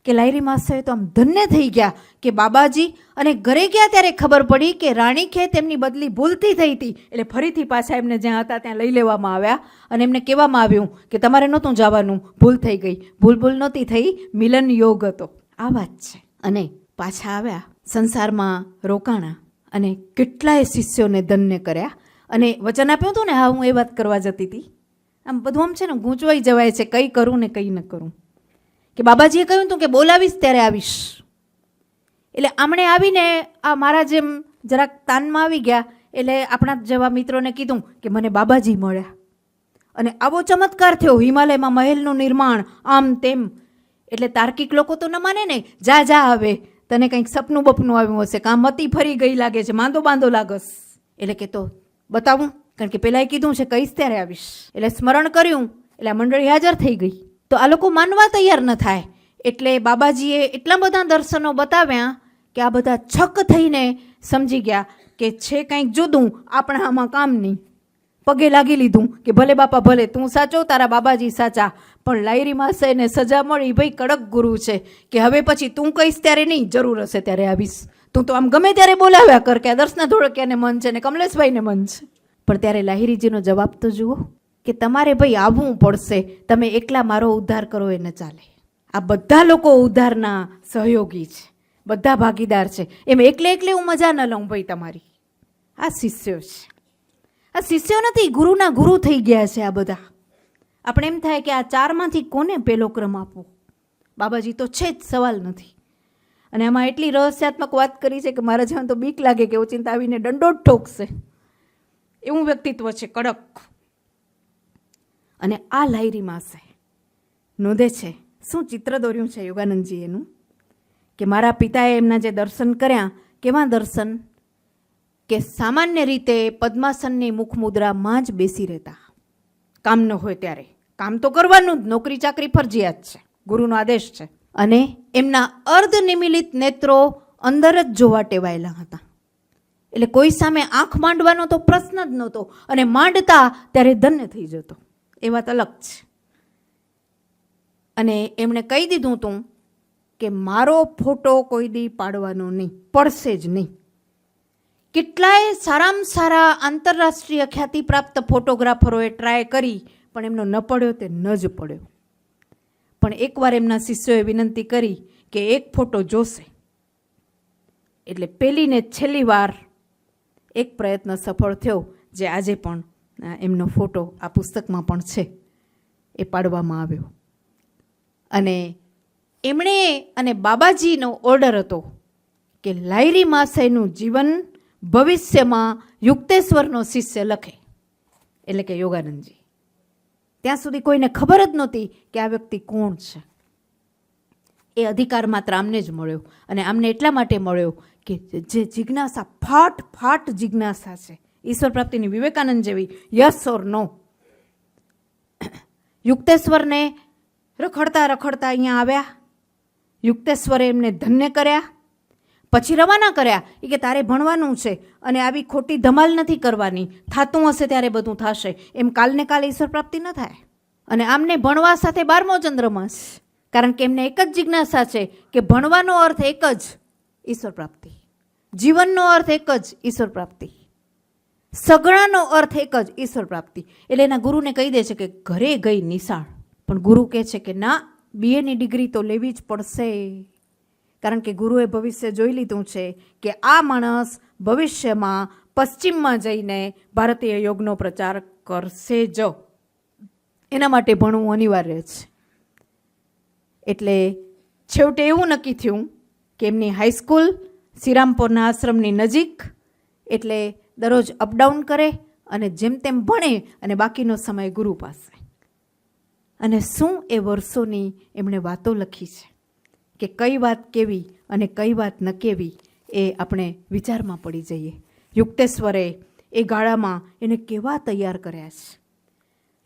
કે લાહિરી માસે તો આમ ધન્ય થઈ ગયા કે બાબાજી. અને ઘરે ગયા ત્યારે ખબર પડી કે રાણીખેત તેમની બદલી ભૂલથી થઈ હતી. એટલે ફરીથી પાછા એમને જ્યાં હતા ત્યાં લઈ લેવામાં આવ્યા, અને એમને કહેવામાં આવ્યું કે તમારે નહોતું જવાનું, ભૂલ થઈ ગઈ. ભૂલ નહોતી થઈ, મિલન યોગ હતો. આ વાત છે. અને પાછા આવ્યા, સંસારમાં રોકાણા, અને કેટલાય શિષ્યોને ધન્ય કર્યા. અને વચન આપ્યું હતું ને, હા હું એ વાત કરવા જતી હતી. આમ બધું આમ છે ને ગૂંચવાઈ જવાય છે, કંઈ કરું ને કંઈ ન કરું. કે બાબાજીએ કહ્યું હતું કે બોલાવીશ ત્યારે આવીશ. એટલે આમણે આવીને આ મારા જેમ જરાક તાનમાં આવી ગયા. એટલે આપણા જેવા મિત્રોને કીધું કે મને બાબાજી મળ્યા, અને આવો ચમત્કાર થયો, હિમાલયમાં મહેલનું નિર્માણ, આમ તેમ. એટલે તાર્કિક લોકો તો ન માને ને, જા આવે, તને કંઈક સપનું બપનું આવ્યું હશે, કાં મતી ફરી ગઈ લાગે છે, બાંધો લાગસ. એટલે કે તો બતાવું, કારણ કે પેલાએ કીધું છે કહીશ ત્યારે આવીશ. એટલે સ્મરણ કર્યું, એટલે આ મંડળી હાજર થઈ ગઈ. તો આ લોકો માનવા તૈયાર ન થાય. એટલે બાબાજીએ એટલા બધા દર્શનો બતાવ્યા કે આ બધા છક થઈને સમજી ગયા કે છે કંઈક જુદું, આપણા આમાં કામ નહીં. પગે લાગી લીધું કે ભલે બાપા ભલે, તું સાચો, તારા બાબાજી સાચા. પણ લાહિરી માસે એને સજા મળી, ભાઈ કડક ગુરુ છે કે હવે પછી તું કહીશ ત્યારે નહીં, જરૂર હશે ત્યારે આવીશ. તું તો આમ ગમે ત્યારે બોલાવ્યા કર, કે દર્શના ધોળકિયાને મન છે ને કમલેશભાઈને મન છે. પણ ત્યારે લાહિરીજીનો જવાબ તો જુઓ કે તમારે ભાઈ આવવું પડશે, તમે એકલા મારો ઉદ્ધાર કરો એ ન ચાલે. આ બધા લોકો ઉદ્ધારના સહયોગી છે, બધા ભાગીદાર છે. એમ એકલે હું મજા ન લઉં ભાઈ તમારી. આ શિષ્યો છે. આ શિષ્યો નથી, ગુરુના ગુરુ થઈ ગયા છે આ બધા. આપણે એમ થાય કે આ ચારમાંથી કોને પહેલો ક્રમ આપવો? બાબાજી તો છે જ, સવાલ નથી. અને આમાં એટલી રહસ્યાત્મક વાત કરી છે કે મારા જેવા તો બીક લાગે કે ઓચિંતા આવીને દંડો જ ઠોકશે, એવું વ્યક્તિત્વ છે, કડક. અને આ લાહિરી માસે નોંધે છે, શું ચિત્ર દોર્યું છે યોગાનંદજી એનું, કે મારા પિતાએ એમના જે દર્શન કર્યા, કેવા દર્શન, કે સામાન્ય રીતે પદ્માસનની મુખ મુદ્રામાં જ બેસી રહેતા, કામ ન હોય ત્યારે. કામ તો કરવાનું જ, નોકરી ચાકરી ફરજિયાત છે, ગુરુનો આદેશ છે. અને એમના અર્ધ નિમિલિત નેત્રો અંદર જ જોવા ટેવાયેલા હતા. એટલે કોઈ સામે આંખ માંડવાનો તો પ્રશ્ન જ નહોતો, અને માંડતા ત્યારે ધન્ય થઈ જતો. એ વાત અલગ છે. અને એમણે કહી દીધું હતું કે મારો ફોટો કોઈ દી પાડવાનો નહીં, પડશે જ નહીં. કેટલાય સારામાં સારા આંતરરાષ્ટ્રીય ખ્યાતિ પ્રાપ્ત ફોટોગ્રાફરોએ ટ્રાય કરી, પણ એમનો ન પડ્યો તે ન જ પડ્યો. પણ એકવાર એમના શિષ્યોએ વિનંતી કરી કે એક ફોટો જોશે. એટલે પહેલી ને છેલ્લી વાર એક પ્રયત્ન સફળ થયો, જે આજે પણ એમનો ફોટો આ પુસ્તકમાં પણ છે, એ પાડવામાં આવ્યો. અને એમણે અને બાબાજીનો ઓર્ડર હતો કે લાયરી માસેનું જીવન ભવિષ્યમાં યુક્તેશ્વરનો શિષ્ય લખે, એટલે કે યોગાનંદજી. ત્યાં સુધી કોઈને ખબર જ નહોતી કે આ વ્યક્તિ કોણ છે. એ અધિકાર માત્ર આમને જ મળ્યો, અને આમને એટલા માટે મળ્યો કે જે જિજ્ઞાસા, ફાટ જિજ્ઞાસા છે ઈશ્વર પ્રાપ્તિની, વિવેકાનંદ જેવી, યસ ઓર નો. યુક્તેશ્વરને રખડતા રખડતા અહીંયા આવ્યા. યુક્તેશ્વરે એમને ધન્ય કર્યા, પછી રવાના કર્યા. એ કે તારે ભણવાનું છે અને આવી ખોટી ધમાલ નથી કરવાની, થાતું હશે ત્યારે બધું થશે, એમ કાલને કાલે ઈશ્વર પ્રાપ્તિ ન થાય. અને આમને ભણવા સાથે 12મો ચંદ્રમાસ, કારણ કે એમને એક જ જિજ્ઞાસા છે કે ભણવાનો અર્થ એક જ, ઈશ્વર પ્રાપ્તિ. જીવનનો અર્થ એક જ, ઈશ્વર પ્રાપ્તિ. સગડાનો અર્થ એક જ, ઈશ્વર પ્રાપ્તિ. એટલે એના ગુરુને કહી દે છે કે ઘરે ગઈ નિશાળ, પણ ગુરુ કહે છે કે ના, BAની ડિગ્રી તો લેવી જ પડશે. કારણ કે ગુરુએ ભવિષ્ય જોઈ લીધું છે કે આ માણસ ભવિષ્યમાં પશ્ચિમમાં જઈને ભારતીય યોગનો પ્રચાર કરશે જ. એના માટે ભણવું અનિવાર્ય છે. એટલે છેવટે એવું નક્કી થયું કે એમની હાઈસ્કૂલ શ્રીરામપુરના આશ્રમની નજીક, એટલે દરરોજ અપડાઉન કરે અને જેમ તેમ ભણે, અને બાકીનો સમય ગુરુ પાસે. અને શું એ વર્ષોની એમણે વાતો લખી છે કે કઈ વાત કેવી અને કઈ વાત ન કેવી, એ આપણે વિચારમાં પડી જઈએ. યુક્તેશ્વરે એ ગાળામાં એને કેવા તૈયાર કર્યા છે.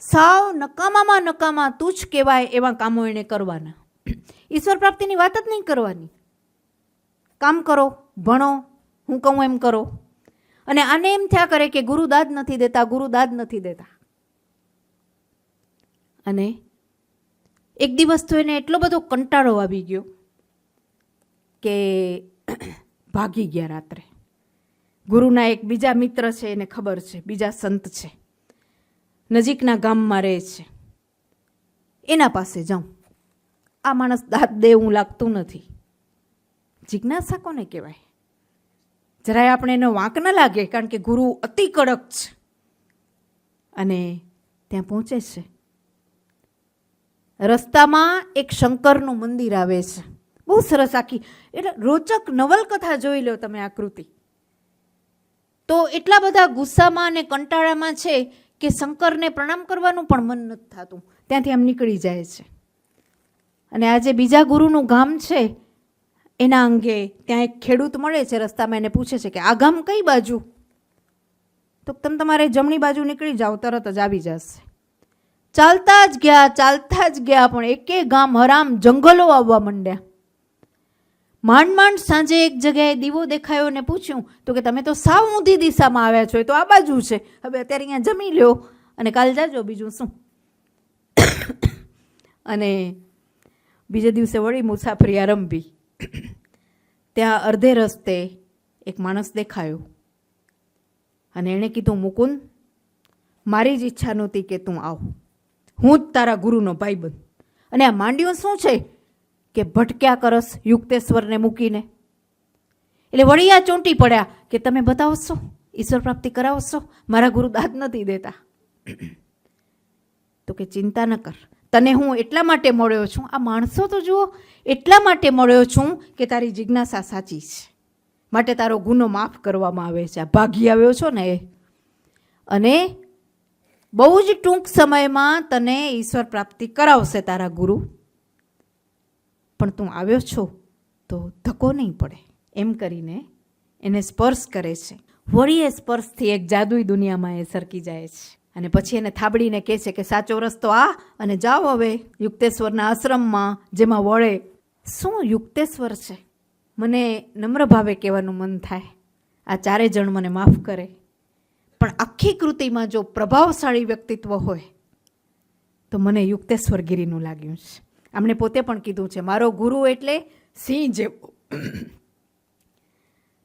સાવ નકામામાં નકામા, તુચ્છ કહેવાય એવા કામો એણે કરવાના. ઈશ્વર પ્રાપ્તિની વાત જ નહીં કરવાની. કામ કરો, ભણો, હું કહું એમ કરો. અને આને એમ થયા કરે કે ગુરુ દાદ નથી દેતા, ગુરુ દાદ નથી દેતા. અને એક દિવસ તો એને એટલો બધો કંટાળો આવી ગયો કે ભાગી ગયા રાત્રે. ગુરુના એક બીજા મિત્ર છે, એને ખબર છે, બીજા સંત છે, નજીકના ગામમાં રહે છે, એના પાસે જાઉં. આ માણસ દાદ દે એવું લાગતું નથી. જિજ્ઞાસા કોને કહેવાય? જરાય આપણે એનો વાંક ન લાગે, કારણ કે ગુરુ અતિ કડક છે. અને ત્યાં પહોંચે છે. રસ્તામાં એક શંકરનું મંદિર આવે છે, બહુ સરસ, આખી એટલે રોચક નવલકથા જોઈ લો તમે. આકૃતિ તો એટલા બધા ગુસ્સામાં અને કંટાળામાં છે કે શંકરને પ્રણામ કરવાનું પણ મન નથી થતું. ત્યાંથી આમ નીકળી જાય છે. અને આજે બીજા ગુરુનું ગામ છે, એના અંગે ત્યાં એક ખેડૂત મળે છે રસ્તામાં. એને પૂછે છે કે આ ગામ કઈ બાજુ? તો તમે તમારે જમણી બાજુ નીકળી જાઓ, તરત જ આવી જશે. ચાલતા જ ગયા, પણ એકે ગામ હરામ જંગલો આવવા માંડ્યા. માંડ સાંજે એક જગ્યાએ દીવો દેખાયો ને પૂછ્યું તો કે તમે તો સાવ ઊંધી દિશામાં આવ્યા છો, એ તો આ બાજુ છે, હવે અત્યારે અહીંયા જમી લ્યો અને કાલ જાજો, બીજું શું. અને બીજે દિવસે વળી મુસાફરી આરંભી. ત્યાં અડધે રસ્તે એક માણસ દેખાયો અને એણે કીધું, મુકુંદ, મારી જ ઈચ્છા નહોતી કે તું આવ, હું જ તારા ગુરુનો ભાઈબંધ. અને આ માંડ્યું શું છે કે ભટક્યા કરસ યુક્તેશ્વરને મૂકીને. એટલે વળી આ ચોંટી પડ્યા કે તમે બતાવશો, ઈશ્વર પ્રાપ્તિ કરાવશો, મારા ગુરુ દાદ નથી દેતા. તો કે ચિંતા ન કર, તને હું એટલા માટે મળ્યો છું, આ માણસો તો જુઓ, એટલા માટે મળ્યો છું કે તારી જિજ્ઞાસા સાચી છે, માટે તારો ગુનો માફ કરવામાં આવે છે. આ ભાગી આવ્યો છો ને એ. અને બહુ જ ટૂંક સમયમાં તને ઈશ્વર પ્રાપ્તિ કરાવશે તારા ગુરુ, પણ તું આવ્યો છો તો ધક્કો નહીં પડે, એમ કરીને એને સ્પર્શ કરે છે. વળી એ સ્પર્શથી એક જાદુઈ દુનિયામાં એ સરકી જાય છે. અને પછી એને થાબડીને કહે છે કે સાચો રસ્તો આ, અને જાઓ હવે યુક્તેશ્વરના આશ્રમમાં, જેમાં વળે. શું યુક્તેશ્વર છે, મને નમ્ર ભાવે કહેવાનું મન થાય, આ ચારે જણ મને માફ કરે, પણ આખી કૃતિમાં જો પ્રભાવશાળી વ્યક્તિત્વ હોય તો મને યુક્તેશ્વર ગિરીનું લાગ્યું છે. આમણે પોતે પણ કીધું છે, મારો ગુરુ એટલે સિંહ જેવો,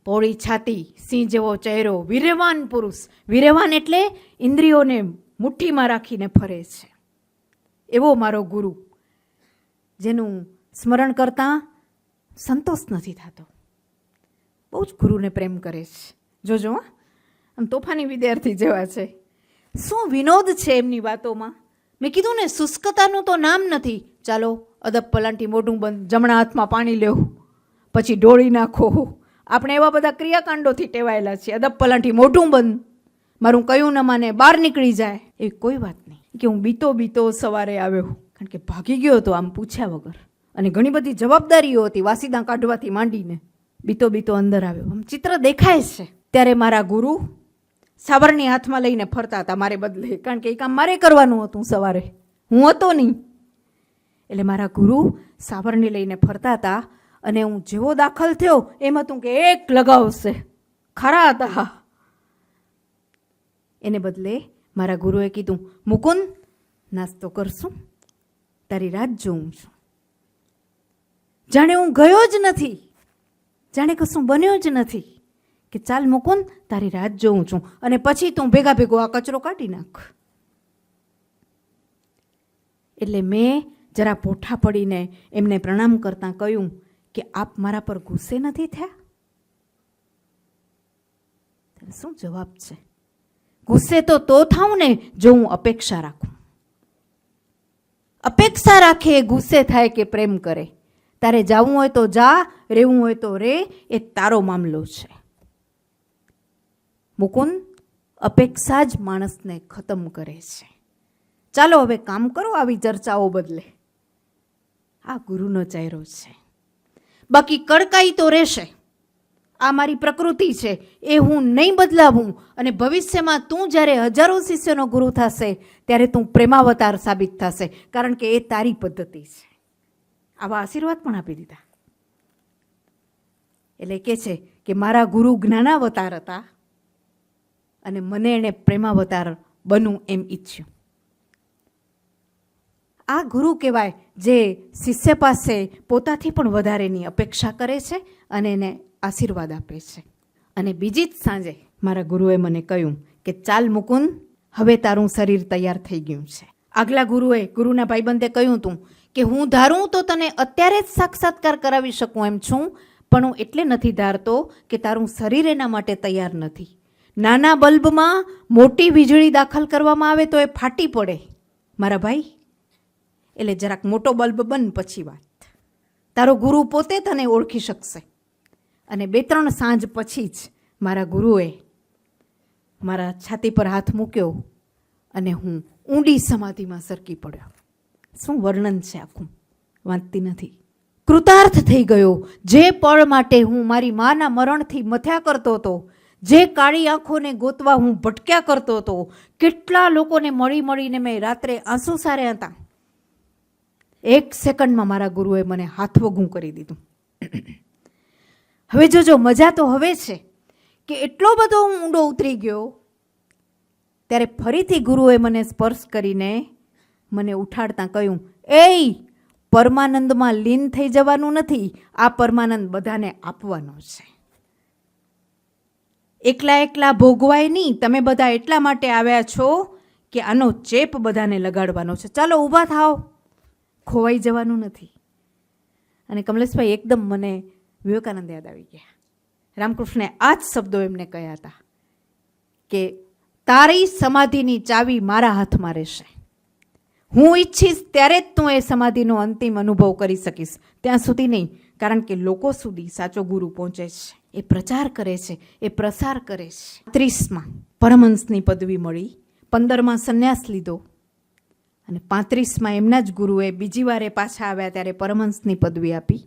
પહોળી છાતી, સિંહ જેવો ચહેરો, વીર્યવાન પુરુષ. વીર્યવાન એટલે ઇન્દ્રિયોને મુઠ્ઠીમાં રાખીને ફરે છે એવો મારો ગુરુ, જેનું સ્મરણ કરતાં સંતોષ નથી થતો. બહુ જ ગુરુને પ્રેમ કરે છે. જોજો હા, આમ તોફાની વિદ્યાર્થી જેવા છે. શું વિનોદ છે એમની વાતોમાં. મેં કીધું ને, શુષ્કતાનું તો નામ નથી. ચાલો અદબ પલાંટી, મોઢું બંધ, જમણા હાથમાં પાણી લેવું, પછી ઢોળી નાખો. આપણે એવા બધા ક્રિયાકાંડોથી ટેવાયેલા છીએ. અદબ પલાંટી, મોઢું બંધ, મારું કયું ન માને, બહાર નીકળી જાય, એ કોઈ વાત નહીં. કે હું બીતો સવારે આવ્યો, કારણ કે ભાગી ગયો હતો આમ પૂછ્યા વગર, અને ઘણી બધી જવાબદારીઓ હતી વાસીદા કાઢવાથી માંડીને. બીતો અંદર આવ્યો. આમ ચિત્ર દેખાય છે. ત્યારે મારા ગુરુ સાવરણી હાથમાં લઈને ફરતા હતા મારે બદલે, કારણ કે એ કામ મારે કરવાનું હતું સવારે, હું હતો નહીં. એટલે મારા ગુરુ સાવરણી લઈને ફરતા હતા, અને હું જેવો દાખલ થયો એમ હતું કે એક લગાવશે. ખરા હતા. એને બદલે મારા ગુરુએ કીધું, મુકુંદ, નાસ્તો કરશું, તારી રાત જોઉં છું. જાણે હું ગયો જ નથી, જાણે કશું બન્યો જ નથી, કે ચાલ મુકુંદ, તારી રાત જોઉં છું, અને પછી તું ભેગો આ કચરો કાઢી નાખ. એટલે મેં જરા પોઠા પડીને એમને પ્રણામ કરતાં કહ્યું કે આપ મારા પર ગુસ્સે નથી થયા? શું જવાબ છે? ગુસ્સે તો થાઉં ને જો હું અપેક્ષા રાખું. અપેક્ષા રાખે એ ગુસ્સે થાય કે પ્રેમ કરે. તારે જાવું હોય તો જા, રહેવું હોય તો રે, એ તારો મામલો છે. મુકુંદ, અપેક્ષા જ માણસને ખતમ કરે છે. ચાલો હવે કામ કરો, આવી ચર્ચાઓ બદલે. આ ગુરુનો ચહેરો છે. બાકી કડકાઈ તો રહેશે. આ મારી પ્રકૃતિ છે, એ હું નહીં બદલાવું. અને ભવિષ્યમાં તું જ્યારે હજારો શિષ્યનો ગુરુ થશે ત્યારે તું પ્રેમાવતાર સાબિત થશે, કારણ કે એ તારી પદ્ધતિ છે. આવા આશીર્વાદ પણ આપી દીધા. એટલે કે છે કે મારા ગુરુ જ્ઞાનાવતાર હતા, અને મને એણે પ્રેમાવતાર બનવું એમ ઈચ્છ્યું. આ ગુરુ કહેવાય જે શિષ્ય પાસે પોતાથી પણ વધારેની અપેક્ષા કરે છે અને એને આશીર્વાદ આપે છે. અને બીજી જ સાંજે મારા ગુરુએ મને કહ્યું કે ચાલ મુકુંદ, હવે તારું શરીર તૈયાર થઈ ગયું છે. આગલા ગુરુના ભાઈબંધે કહ્યું હતું કે હું ધારું તો તને અત્યારે જ સાક્ષાત્કાર કરાવી શકું એમ છું, પણ હું એટલે નથી ધારતો કે તારું શરીર એના માટે તૈયાર નથી. નાના બલ્બમાં મોટી વીજળી દાખલ કરવામાં આવે તો એ ફાટી પડે મારા ભાઈ. એટલે જરાક મોટો બલ્બ બન પછી વાત. તારો ગુરુ પોતે તને ઓળખી શકશે. અને 2-3 સાંજ પછી જ મારા ગુરુએ મારા છાતી પર હાથ મૂક્યો અને હું ઊંડી સમાધિમાં સરકી પડ્યો. શું વર્ણન છે આખું, વાંચતી નથી. કૃતાર્થ થઈ ગયો. જે પળ માટે હું મારી માના મરણથી મથ્યા કરતો હતો, જે કાળી આંખોને ગોતવા હું ભટક્યા કરતો હતો, કેટલા લોકોને મળીને મેં રાત્રે આંસુ સાર્યા હતા, 1 સેકન્ડમાં મારા ગુરુએ મને હાથવગું કરી દીધું. હવે જોજો, મજા તો હવે છે કે એટલો બધો હું ઊંડો ઉતરી ગયો. ત્યારે ફરીથી ગુરુએ મને સ્પર્શ કરીને મને ઉઠાડતા કહ્યું, એ પરમાનંદમાં લીન થઈ જવાનું નથી, આ પરમાનંદ બધાને આપવાનો છે. એકલા ભોગવાય નહીં. તમે બધા એટલા માટે આવ્યા છો કે આનો ચેપ બધાને લગાડવાનો છે. ચાલો ઊભા થાઓ, ખોવાઈ જવાનું નથી. અને કમલેશભાઈ એકદમ મને વિવેકાનંદ યાદ આવી ગયા. રામકૃષ્ણે આ જ શબ્દો એમને કહ્યા હતા કે તારી સમાધિની ચાવી મારા હાથમાં રહેશે. હું ઈચ્છીશ ત્યારે જ તું એ સમાધિનો અંતિમ અનુભવ કરી શકીશ, ત્યાં સુધી નહીં. કારણ કે લોકો સુધી સાચો ગુરુ પહોંચે છે, એ પ્રચાર કરે છે, એ પ્રસાર કરે છે. 30માં પરમહંસની પદવી મળી, 15માં સંન્યાસ લીધો, અને 35માં એમના જ ગુરુએ બીજી વારે પાછા આવ્યા ત્યારે પરમહંસની પદવી આપી.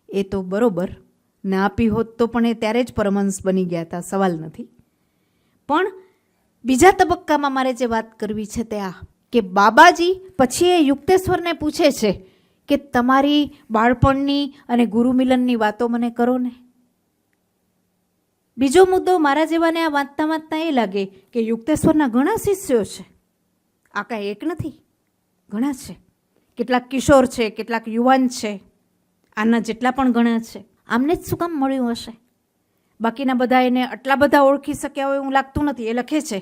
એ તો બરોબર, ના આપી હોત તો પણ એ ત્યારે જ પરમહંસ બની ગયા હતા, સવાલ નથી. પણ બીજા તબક્કામાં મારે જે વાત કરવી છે તે આ કે બાબાજી પછી એ યુક્તેશ્વરને પૂછે છે કે તમારી બાળપણની અને ગુરુ મિલનની વાતો મને કરો ને. બીજો મુદ્દો મારા જેવાને આ વાંચતા એ લાગે કે યુક્તેશ્વરના ઘણા શિષ્યો છે, આ કાંઈ એક નથી, ઘણા છે. કેટલાક કિશોર છે, કેટલાક યુવાન છે, આના જેટલા પણ ગણા છે આમને જ શું કામ મળ્યું હશે? બાકીના બધા એને આટલા બધા ઓળખી શક્યા હોય એવું લાગતું નથી. એ લખે છે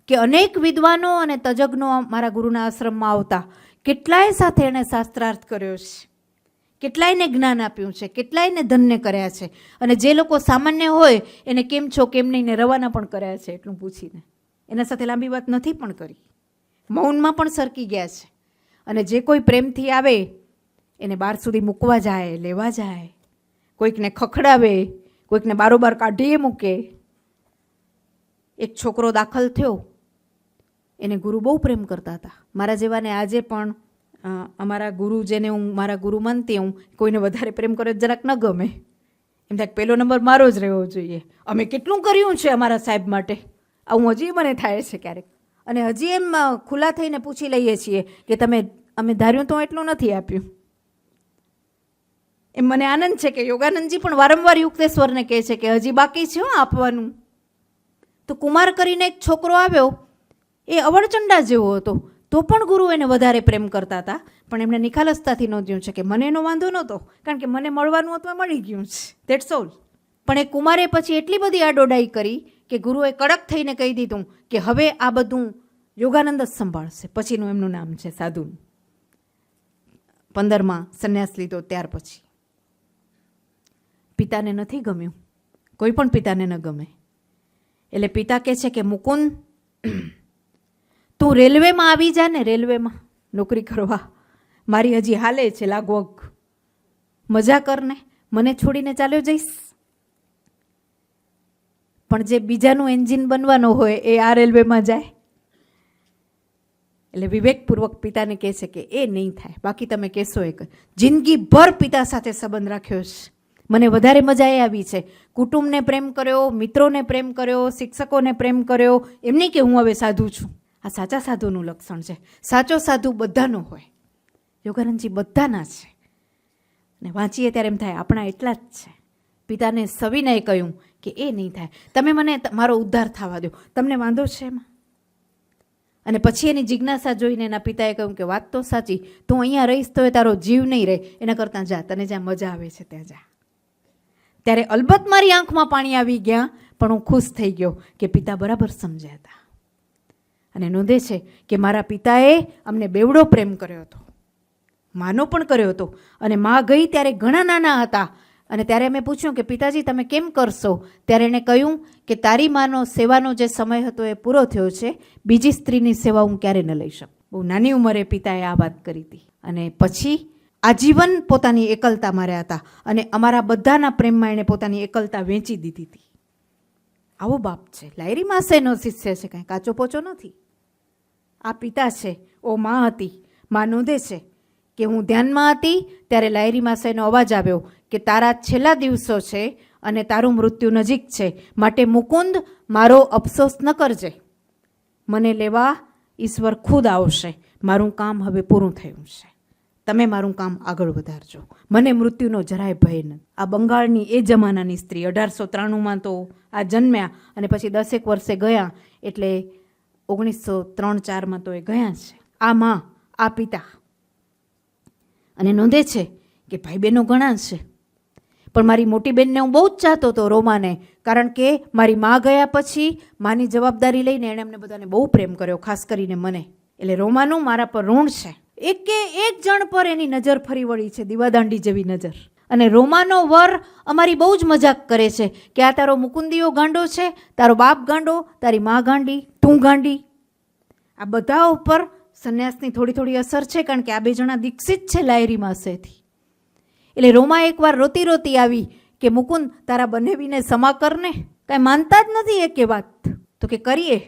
કે અનેક વિદ્વાનો અને તજજ્ઞો મારા ગુરુના આશ્રમમાં આવતા, કેટલાય સાથે એણે શાસ્ત્રાર્થ કર્યો છે, કેટલાયને જ્ઞાન આપ્યું છે, કેટલાયને ધન્ય કર્યા છે, અને જે લોકો સામાન્ય હોય એને કેમ છો કેમ નહીં ને રવાના પણ કર્યા છે એટલું પૂછીને. એના સાથે લાંબી વાત નથી પણ કરી, મૌનમાં પણ સરકી ગયા છે. અને જે કોઈ પ્રેમથી આવે એને બહાર સુધી મૂકવા જાય, લેવા જાય, કોઈકને ખખડાવે, કોઈકને બારોબાર કાઢીએ મૂકે. એક છોકરો દાખલ થયો, એને ગુરુ બહુ પ્રેમ કરતા હતા. મારા જેવાને આજે પણ અમારા ગુરુ, જેને હું મારા ગુરુ માનતી હું, કોઈને વધારે પ્રેમ કરે જરાક ન ગમે. એમ થાય પહેલો નંબર મારો જ રહેવો જોઈએ. અમે કેટલું કર્યું છે અમારા સાહેબ માટે, આવું હજી મને થાય છે ક્યારેક. અને હજી એમ ખુલ્લા થઈને પૂછી લઈએ છીએ કે અમે ધાર્યું તો એટલું નથી આપ્યું. એમ મને આનંદ છે કે યોગાનંદજી પણ વારંવાર યુક્તેશ્વરને કહે છે કે હજી બાકી છે આપવાનું. તો કુમાર કરીને એક છોકરો આવ્યો, એ અવળચંડા જેવો હતો, તો પણ ગુરુ એને વધારે પ્રેમ કરતા હતા. પણ એમને નિખાલસતાથી નોંધ્યું છે કે મને એનો વાંધો નહોતો, કારણ કે મને મળવાનું હતું, મળી ગયું છે, ધેટ્સ ઓલ. પણ એ કુમારે પછી એટલી બધી આડોડાઈ કરી કે ગુરુએ કડક થઈને કહી દીધું કે હવે આ બધું યોગાનંદ જ સંભાળશે. પછીનું એમનું નામ છે સાધુનું. 15માં સંન્યાસ લીધો ત્યાર પછી. પિતાને નથી ગમ્યું, કોઈ પણ પિતાને ન ગમે. એટલે પિતા કહે છે કે મુકુંદ, તું રેલવેમાં આવી જા ને, રેલવેમાં નોકરી કરવા. મારી હજી હાલે છે લાગવગ, મજા કરને, મને છોડીને ચાલ્યો જઈશ. પણ જે બીજાનું એન્જિન બનવાનો હોય એ આ રેલવેમાં જાય. એટલે વિવેકપૂર્વક પિતાને કહે છે કે એ નહીં થાય. બાકી તમે કહેશો એક જિંદગીભર પિતા સાથે સંબંધ રાખ્યો છે, મને વધારે મજા એ આવી છે. કુટુંબને પ્રેમ કર્યો, મિત્રોને પ્રેમ કર્યો, શિક્ષકોને પ્રેમ કર્યો. એમ નહીં કે હું હવે સાધુ છું. આ સાચા સાધુનું લક્ષણ છે. સાચો સાધુ બધાનો હોય. યોગાનંદજી બધાના છે. અને વાંચીએ ત્યારે એમ થાય આપણા એટલા જ છે. પિતાને સવિનય કહ્યું કે એ નહીં થાય, તમે મને મારો ઉદ્ધાર થવા દો, તમને વાંધો છે એમાં? અને પછી એની જિજ્ઞાસા જોઈને એના પિતાએ કહ્યું કે વાત તો સાચી, તું અહીંયા રહીશ તો એ તારો જીવ નહીં રહે, એના કરતાં જા, તને જ્યાં મજા આવે છે ત્યાં જા. ત્યારે અલબત્ત મારી આંખમાં પાણી આવી ગયા, પણ હું ખુશ થઈ ગયો કે પિતા બરાબર સમજ્યા હતા. અને નોંધે છે કે મારા પિતાએ અમને બેવડો પ્રેમ કર્યો હતો, માનો પણ કર્યો હતો. અને મા ગઈ ત્યારે ઘણા નાના હતા, અને ત્યારે અમે પૂછ્યું કે પિતાજી તમે કેમ કરશો? ત્યારે એણે કહ્યું કે તારી માનો સેવાનો જે સમય હતો એ પૂરો થયો છે, બીજી સ્ત્રીની સેવા હું ક્યારે ન લઈ શકું. બહુ નાની ઉંમરે પિતાએ આ વાત કરી હતી. અને પછી આજીવન પોતાની એકલતા માર્યા હતા, અને અમારા બધાના પ્રેમમાં એણે પોતાની એકલતા વેચી દીધી હતી. આવો બાપ છે. લાયરી માસેનો શિષ્ય છે, કાંઈ કાચો પોચો નથી. આ પિતા છે. ઓ માં હતી. માં નોંધે છે કે હું ધ્યાનમાં હતી ત્યારે લાયરી માસેનો અવાજ આવ્યો કે તારા છેલ્લા દિવસો છે અને તારું મૃત્યુ નજીક છે, માટે મુકુંદ મારો અફસોસ ન કરજે, મને લેવા ઈશ્વર ખુદ આવશે. મારું કામ હવે પૂરું થયું છે, તમે મારું કામ આગળ વધારજો, મને મૃત્યુનો જરાય ભય નથી. આ બંગાળની એ જમાનાની સ્ત્રી 1893માં તો આ જન્મ્યા, અને પછી 10 વર્ષે ગયા, એટલે 1903-4માં તો એ ગયા છે. આ માં, આ પિતા. અને નોંધે છે કે ભાઈ બહેનો ઘણા છે, પણ મારી મોટી બહેનને હું બહુ જ ચાહતો હતો, રોમાને, કારણ કે મારી મા ગયા પછી માની જવાબદારી લઈને એણે અમને બધાને બહુ પ્રેમ કર્યો, ખાસ કરીને મને. એટલે રોમાનું મારા પર ઋણ છે. એક જણ પર એની નજર ફરી વળી છે, દીવાદાંડી જેવી નજર. અને રોમાનો વર અમારી બહુ જ મજાક કરે છે કે આ તારો મુકુંદીઓ ગાંડો છે, તારો બાપ ગાંડો, તારી મા ગાંડી, તું ગાંડી. આ બધા ઉપર સંન્યાસની થોડી થોડી અસર છે, કારણ કે આ બે જણા દીક્ષિત છે લાયરી માસેથી. એટલે રોમા એકવાર રોતી રોતી આવી કે મુકુંદ તારા બનેવીને સમા કરને. કાંઈ માનતા જ નથી એકે વાત. તો કે કરીએ.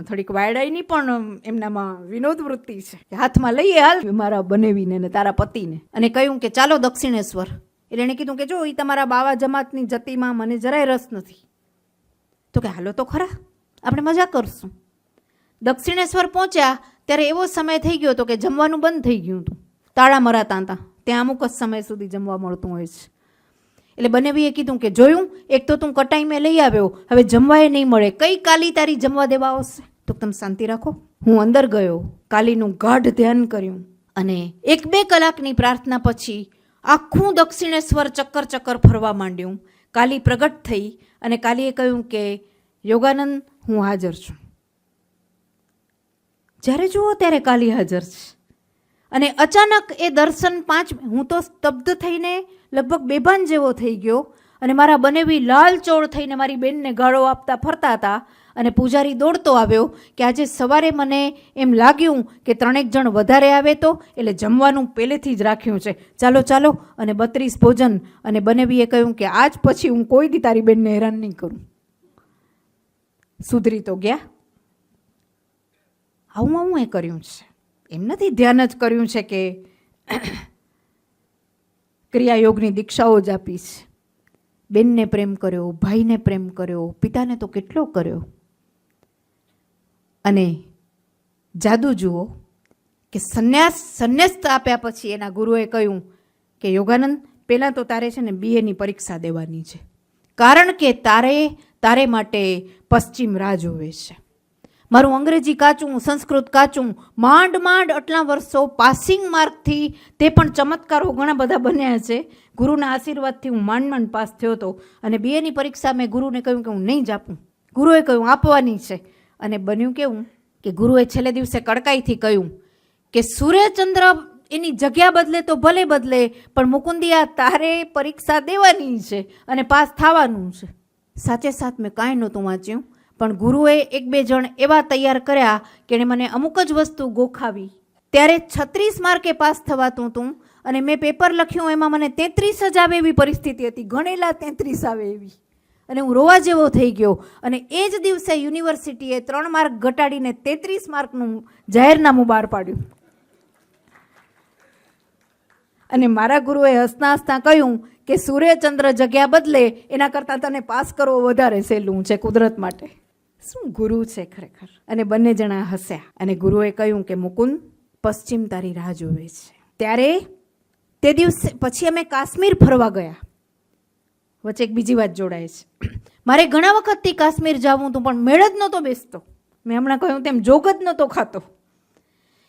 થોડીક વાયડાઈની પણ એમનામાં વિનોદ વૃત્તિ છે કે હાથમાં લઈએ હાલ મારા બનેવીને ને તારા પતિને. અને કહ્યું કે ચાલો દક્ષિણેશ્વર. એટલે એણે કીધું કે જો એ તમારા બાવા જમાતની જતીમાં મને જરાય રસ નથી. તો કે હાલો તો ખરા, આપણે મજા કરશું. દક્ષિણેશ્વર પહોંચ્યા ત્યારે એવો સમય થઈ ગયો હતો કે જમવાનું બંધ થઈ ગયું હતું, તાળા મરાતા હતા. ત્યાં અમુક જ સમય સુધી જમવા મળતું હોય છે. એટલે બનેવીએ કીધું કે જોયું, એક તો તું કટાઈ મેં લઈ આવ્યો, હવે જમવાય નહીં મળે, કઈ કાલી તારી જમવા દેવા આવશે? તો તમે શાંતિ રાખો. હું અંદર ગયો, કાલીનું ગાઢ ધ્યાન કર્યું, અને 1-2 કલાકની પ્રાર્થના પછી આખું દક્ષિણેશ્વર ચક્કર ચક્કર ફરવા માંડ્યું. કાલી પ્રગટ થઈ અને કાલીએ કહ્યું કે યોગાનંદ, હું હાજર છું. જ્યારે જુઓ ત્યારે કાલી હાજર છે. અને અચાનક એ દર્શન હું તો સ્તબ્ધ થઈને લગભગ બેભાન જેવો થઈ ગયો. અને મારા બનેવી લાલચોળ થઈને મારી બેનને ગાળો આપતા ફરતા હતા. અને પૂજારી દોડતો આવ્યો કે આજે સવારે મને એમ લાગ્યું કે 3 જણ વધારે આવે તો એટલે જમવાનું પહેલેથી જ રાખ્યું છે, ચાલો ચાલો. અને 32 ભોજન. અને બનેવીએ કહ્યું કે આજ પછી હું કોઈ દી તારી બેનને હેરાન નહીં કરું. સુધરી તો ગયા. આવું એ કર્યું છે. એમ નથી ધ્યાન જ કર્યું છે કે ક્રિયાયોગની દીક્ષાઓ જ આપી છે. બેનને પ્રેમ કર્યો, ભાઈને પ્રેમ કર્યો, પિતાને તો કેટલો કર્યો. અને જાદુ જુઓ કે સંન્યાસ આપ્યા પછી એના ગુરુએ કહ્યું કે યોગાનંદ, પહેલાં તો તારે છે ને BA ની પરીક્ષા દેવાની છે, કારણ કે તારે માટે પશ્ચિમ રાહ જોવે છે. મારું અંગ્રેજી કાચું, સંસ્કૃત કાચું, માંડ આટલા વર્ષો પાસિંગ માર્કથી, તે પણ ચમત્કારો ઘણા બધા બન્યા છે. ગુરુના આશીર્વાદથી હું માંડ પાસ થયો હતો. અને BA ની પરીક્ષા મેં ગુરુને કહ્યું કે હું નહીં જ આપું. ગુરુએ કહ્યું આપવાની છે. અને બન્યું કેવું કે ગુરુએ છેલ્લે દિવસે કડકાઈથી કહ્યું કે સૂર્યચંદ્ર એની જગ્યા બદલે તો ભલે બદલે, પણ મુકુંદિયા તારે પરીક્ષા દેવાની છે અને પાસ થવાનું છે. સાચે સાથ મેં કાંઈ નહોતું વાંચ્યું, પણ ગુરુએ 1-2 જણ એવા તૈયાર કર્યા કે એણે મને અમુક જ વસ્તુ ગોખાવી. ત્યારે 36 માર્કે પાસ થવાતું હતું. અને મેં પેપર લખ્યું, એમાં મને 33 જ આવે એવી પરિસ્થિતિ હતી, ગણેલા 33 આવે એવી. અને હું રોવા જેવો થઈ ગયો. અને એ જ દિવસે યુનિવર્સિટીએ 3 માર્ક ઘટાડીને 33 માર્કનું જાહેરનામું બહાર પાડ્યું. અને મારા ગુરુએ હસતા હસતા કહ્યું કે સૂર્યચંદ્ર જગ્યા બદલે એના કરતાં તને પાસ કરવો વધારે સહેલું છે કુદરત માટે. શું ગુરુ છે ખરેખર. અને બંને જણા હસ્યા. અને ગુરુએ કહ્યું કે મુકુંદ, પશ્ચિમ તારી રાહ જોવે છે. ત્યારે તે દિવસે પછી અમે કાશ્મીર ફરવા ગયા. વચ્ચે એક બીજી વાત જોડાય છે. મારે ઘણા વખતથી કાશ્મીર જવું હતું, પણ મેળ જ નહોતો બેસતો. મેં હમણાં કહ્યું તેમ જોગ જ નહોતો ખાતો.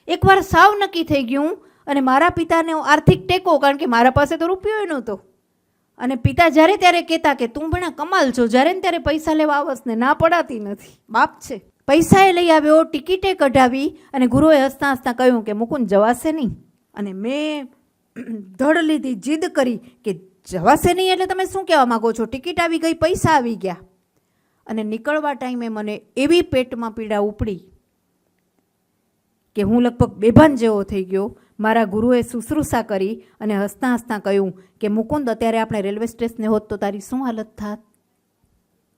એકવાર સાવ નક્કી થઈ ગયું. અને મારા પિતાને આર્થિક ટેકો, કારણ કે મારા પાસે તો રૂપિયો નહોતો. અને પિતા જ્યારે ત્યારે કહેતા કે તું ભણા કમાલ છો, જ્યારે ને ત્યારે પૈસા લેવા આવસ ને ના પડાતી નથી, બાપ છે. પૈસા એ લઈ આવ્યો, ટિકિટે કઢાવી. અને ગુરુએ હસતા હસતા કહ્યું કે મુકુંદ જવાશે નહીં. અને મેં ધડ લીધી, જીદ કરી કે જવાશે નહીં એટલે તમે શું કહેવા માગો છો? ટિકિટ આવી ગઈ, પૈસા આવી ગયા. અને નીકળવા ટાઈમે મને એવી પેટમાં પીડા ઉપડી કે હું લગભગ બેભાન જેવો થઈ ગયો. મારા ગુરુએ શુશ્રૂષા કરી અને હસતા હસતા કહ્યું કે મુકુંદ, અત્યારે આપણે રેલવે સ્ટેશને હોત તો તારી શું હાલત થાત?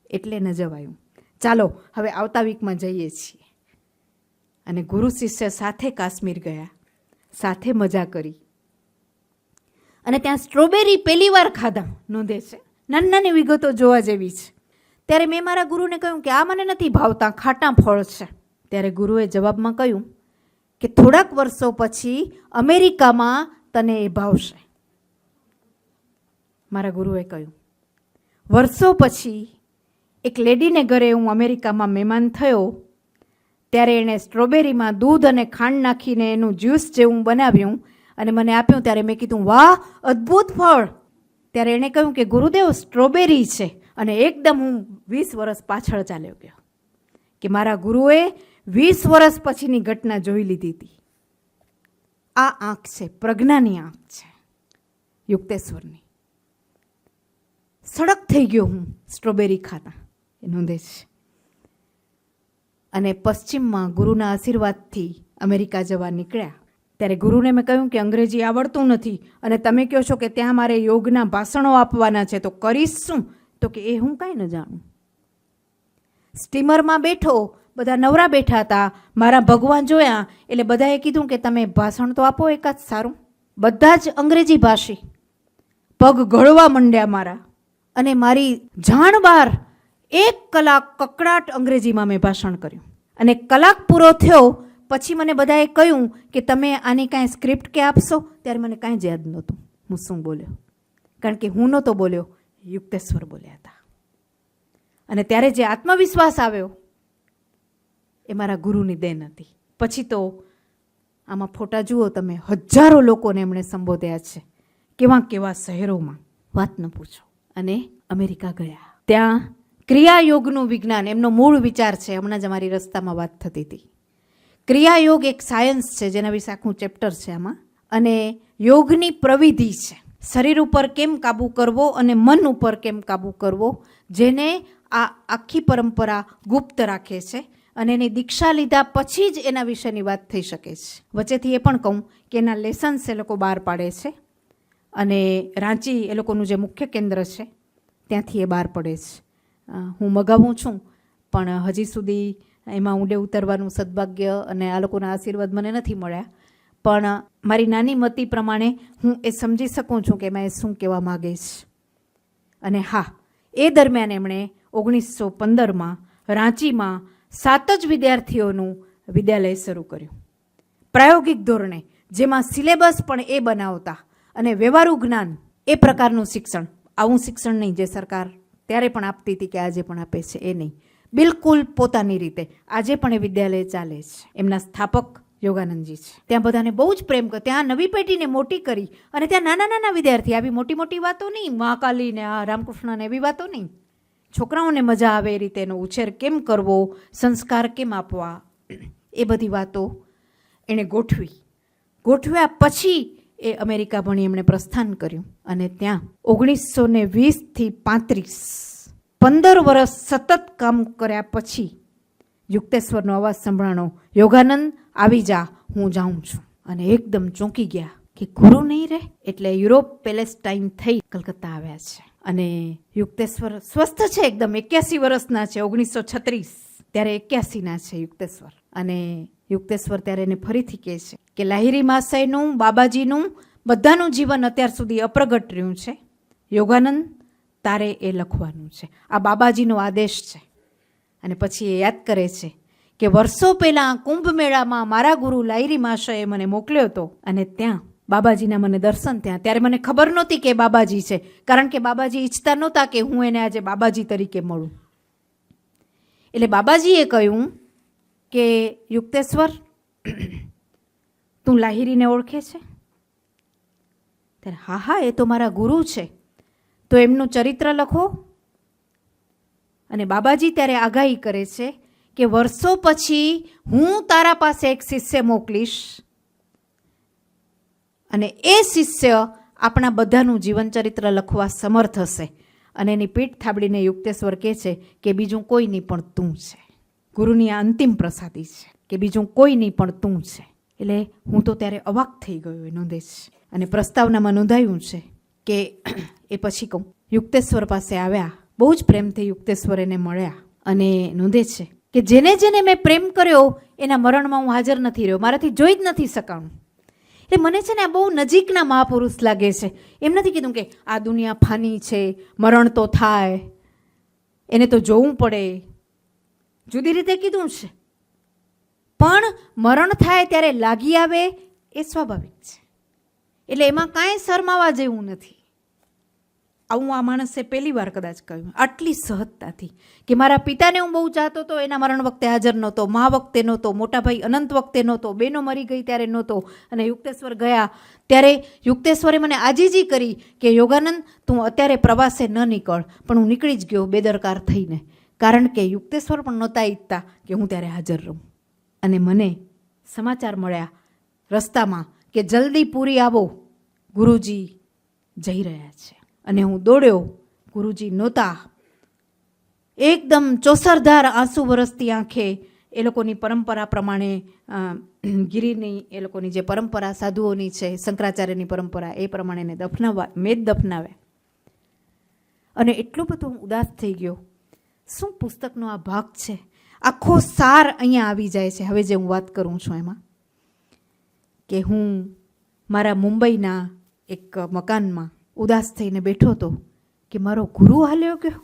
એટલે ન જવાયું. ચાલો હવે આવતા વીકમાં જઈએ છીએ. અને ગુરુ શિષ્ય સાથે કાશ્મીર ગયા, સાથે મજા કરી. અને ત્યાં સ્ટ્રોબેરી પહેલી વાર ખાધા નોંધે છે. નાની નાની વિગતો જોવા જેવી છે. ત્યારે મેં મારા ગુરુને કહ્યું કે આ મને નથી ભાવતા, ખાટા ફળ છે. ત્યારે ગુરુએ જવાબમાં કહ્યું કે થોડાક વર્ષો પછી અમેરિકામાં તને એ ભાવશે. મારા ગુરુએ કહ્યું. વર્ષો પછી એક લેડીને ઘરે હું અમેરિકામાં મહેમાન થયો. ત્યારે એણે સ્ટ્રોબેરીમાં દૂધ અને ખાંડ નાખીને એનું જ્યુસ જેવું બનાવ્યું અને મને આપ્યું. ત્યારે મેં કીધું, વાહ, અદ્ભુત ફળ. ત્યારે એણે કહ્યું કે ગુરુદેવ, સ્ટ્રોબેરી છે. અને એકદમ હું 20 વર્ષ પાછળ ચાલ્યો ગયો કે મારા ગુરુએ 20 વર્ષ પછીની ઘટના જોઈ લીધી હતી. આ આંખ છે, પ્રજ્ઞાની આંખ છે યુક્તેશ્વરની. સડક થઈ ગયો હું સ્ટ્રોબેરી ખાતા, એ નોંધે છે. અને પશ્ચિમમાં ગુરુના આશીર્વાદથી અમેરિકા જવા નીકળ્યા. ત્યારે ગુરુને મેં કહ્યું કે અંગ્રેજી આવડતું નથી અને તમે કહો છો કે ત્યાં મારે યોગના ભાષણો આપવાના છે, તો કરીશ શું? તો કે એ હું કાંઈ ન જાણું. સ્ટીમરમાં બેઠો, બધા નવરા બેઠા હતા. મારા ભગવાન જોયા એટલે બધાએ કીધું કે તમે ભાષણ તો આપો એકાદ સારું. બધા જ અંગ્રેજી ભાષી. પગ ગળવા માંડ્યા મારા. અને મારી જાણ બહાર 1 કલાક કકડાટ અંગ્રેજીમાં મેં ભાષણ કર્યું. અને કલાક પૂરો થયો પછી મને બધાએ કહ્યું કે તમે આની કાંઈ સ્ક્રિપ્ટ કે આપશો? ત્યારે મને કાંઈ જ યાદ નહોતું હું શું બોલ્યો, કારણ કે હું નહોતો બોલ્યો, યુક્તેશ્વર બોલ્યા હતા. અને ત્યારે જે આત્મવિશ્વાસ આવ્યો એ મારા ગુરુની દેન હતી. પછી તો આમાં ફોટા જુઓ તમે, હજારો લોકોને એમણે સંબોધ્યા છે કેવા કેવા શહેરોમાં, વાત ન પૂછો. અને અમેરિકા ગયા. ત્યાં ક્રિયાયોગનું વિજ્ઞાન એમનો મૂળ વિચાર છે. હમણાં જ અમારી રસ્તામાં વાત થતી હતી. ક્રિયાયોગ એક સાયન્સ છે, જેના વિશે આખું ચેપ્ટર છે આમાં. અને યોગની પ્રવિધિ છે, શરીર ઉપર કેમ કાબૂ કરવો અને મન ઉપર કેમ કાબૂ કરવો, જેને આ આખી પરંપરા ગુપ્ત રાખે છે. અને એની દીક્ષા લીધા પછી જ એના વિશેની વાત થઈ શકે છે. વચ્ચેથી એ પણ કહું કે એના લેસન્સ એ લોકો બહાર પાડે છે. અને રાંચી એ લોકોનું જે મુખ્ય કેન્દ્ર છે ત્યાંથી એ બહાર પડે છે. હું મગાવું છું, પણ હજી સુધી એમાં ઊંડે ઉતરવાનું સદભાગ્ય અને આ લોકોના આશીર્વાદ મને નથી મળ્યા. પણ મારી નાની મતી પ્રમાણે હું એ સમજી શકું છું કે એમાં એ શું કહેવા માગે છે. અને હા, એ દરમિયાન એમણે 1915માં રાંચીમાં 7 જ વિદ્યાર્થીઓનું વિદ્યાલય શરૂ કર્યું, પ્રાયોગિક ધોરણે, જેમાં સિલેબસ પણ એ બનાવતા અને વ્યવહારુ જ્ઞાન એ પ્રકારનું શિક્ષણ. આવું શિક્ષણ નહીં જે સરકાર ત્યારે પણ આપતી હતી કે આજે પણ આપે છે, એ નહીં. બિલકુલ પોતાની રીતે આજે પણ એ વિદ્યાલય ચાલે છે. એમના સ્થાપક યોગાનંદજી છે. ત્યાં બધાને બહુ જ પ્રેમ કર્યો. ત્યાં નવી પેઢીને મોટી કરી. અને ત્યાં નાના નાના વિદ્યાર્થી, આવી મોટી મોટી વાતો નહીં, મહાકાલી ને આ રામકૃષ્ણ ને એવી વાતો નહીં. છોકરાઓને મજા આવે એ રીતે એનો ઉછેર કેમ કરવો, સંસ્કાર કેમ આપવા, એ બધી વાતો એણે ગોઠવ્યા પછી એ અમેરિકા ભણી એમણે પ્રસ્થાન કર્યું. અને ત્યાં 1920થી 35 15 વર્ષ સતત કામ કર્યા પછી યુક્તેશ્વરનો અવાજ સંભળાણો, યોગાનંદ આવી જા, હું જાઉં છું. અને એકદમ ચોંકી ગયા કે ગુરુ નહીં રહે. એટલે યુરોપ પેલેસ્ટાઇન થઈ કલકત્તા આવ્યા છે. અને યુક્તેશ્વર સ્વસ્થ છે એકદમ, 81 વર્ષના છે. 1936 ત્યારે 81ના છે યુક્તેશ્વર. અને યુક્તેશ્વર ત્યારે એને ફરીથી કહે છે કે લાહિરી માસાઈનું, બાબાજીનું બધાનું જીવન અત્યાર સુધી અપ્રગટ રહ્યું છે. યોગાનંદ, તારે એ લખવાનું છે. આ બાબાજીનો આદેશ છે. અને પછી એ યાદ કરે છે કે વર્ષો પહેલાં કુંભ મેળામાં મારા ગુરુ લાહિરી માસાએ મને મોકલ્યો હતો. અને ત્યાં બાબાજીના મને દર્શન થયા. ત્યારે મને ખબર નહોતી કે બાબાજી છે, કારણ કે બાબાજી ઈચ્છતા નહોતા કે હું એને આજે બાબાજી તરીકે મળું. એટલે બાબાજીએ કહ્યું કે યુક્તેશ્વર, તું લાહિરીને ઓળખે છે? ત્યારે હા હા, એ તો મારા ગુરુ છે, તો એમનું ચરિત્ર લખો. અને બાબાજી ત્યારે આગાહી કરે છે કે વર્ષો પછી હું તારા પાસે એક શિષ્ય મોકલીશ અને એ શિષ્ય આપણા બધાનું જીવન ચરિત્ર લખવા સમર્થ હશે. અને એની પીઠ થાબડીને યુક્તેશ્વર કહે છે કે બીજું કોઈ નહીં પણ તું છે. ગુરુની આ અંતિમ પ્રસાદી છે કે બીજું કોઈ નહીં પણ તું છે. એટલે હું તો ત્યારે અવાક થઈ ગયો, એ નોંધે છે. અને પ્રસ્તાવનામાં નોંધાયું છે કે એ પછી કહું, યુક્તેશ્વર પાસે આવ્યા, બહુ જ પ્રેમથી યુક્તેશ્વર એને મળ્યા. અને નોંધે છે કે જેને જેને મેં પ્રેમ કર્યો એના મરણમાં હું હાજર નથી રહ્યો, મારાથી જોઈ જ નથી શકાણું. એટલે મને છે ને આ બહુ નજીકના મહાપુરુષ લાગે છે. એમ નથી કીધું કે આ દુનિયા ફાની છે, મરણ તો થાય, એને તો જોવું પડે, જુદી રીતે કીધું છે. પણ મરણ થાય ત્યારે લાગી આવે એ સ્વાભાવિક છે. એટલે એમાં કાંઈ શરમાવા જેવું નથી. આવું આ માણસે પહેલી વાર કદાચ કહ્યું આટલી સહજતાથી કે મારા પિતાને હું બહુ ચાહતો હતો, એના મરણ વખતે હાજર નહોતો, મા વખતે નહોતો, મોટા ભાઈ અનંત વખતે નહોતો, બેનો મરી ગઈ ત્યારે નહોતો, અને યુક્તેશ્વર ગયા ત્યારે યુક્તેશ્વરે મને આજીજી કરી કે યોગાનંદ, તું અત્યારે પ્રવાસે ન નીકળ. પણ હું નીકળી જ ગયો બેદરકાર થઈને, કારણ કે યુક્તેશ્વર પણ નહોતા ઈચ્છતા કે હું ત્યારે હાજર રહું. અને મને સમાચાર મળ્યા રસ્તામાં કે જલ્દી પૂરી આવો, ગુરુજી જઈ રહ્યા છે. અને હું દોડ્યો, ગુરુજી નહોતા. એકદમ ચોસરધાર આંસુ વરસતી આંખે એ લોકોની પરંપરા પ્રમાણે, ગિરિની એ લોકોની જે પરંપરા સાધુઓની છે, શંકરાચાર્યની પરંપરા, એ પ્રમાણે એને મેં જ દફનાવ્યા. અને એટલું બધું ઉદાસ થઈ ગયો. શું પુસ્તકનો આ ભાગ છે, આખો સાર અહીંયા આવી જાય છે. હવે જે હું વાત કરું છું એમાં કે હું મારા મુંબઈના એક મકાનમાં ઉદાસ થઈને બેઠો હતો કે મારો ગુરુ હાલ્યો ગયો.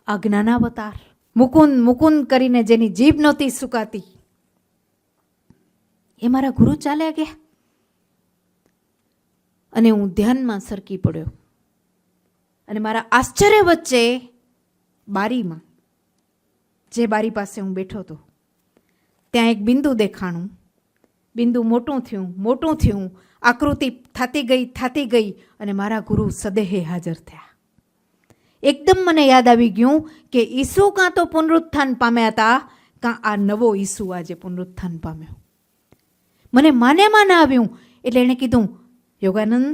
આ જ્ઞાનાવતાર મુકુંદ મુકુંદ કરીને જેની જીભ નહોતી સુકાતી, એ મારા ગુરુ ચાલ્યા ગયા. અને હું ધ્યાનમાં સરકી પડ્યો. અને મારા આશ્ચર્ય વચ્ચે બારીમાં, જે બારી પાસે હું બેઠો હતો, ત્યાં એક બિંદુ દેખાણું બિંદુ મોટું થયું, આકૃતિ થતી ગઈ અને મારા ગુરુ સદેહે હાજર થયા. એકદમ મને યાદ આવી ગયું કે ઈસુ કાં તો પુનરુત્થાન પામ્યા હતા, કાં આ નવો ઈસુ આજે પુનરુત્થાન પામ્યો. મને માને આવ્યું. એટલે એણે કીધું, યોગાનંદ,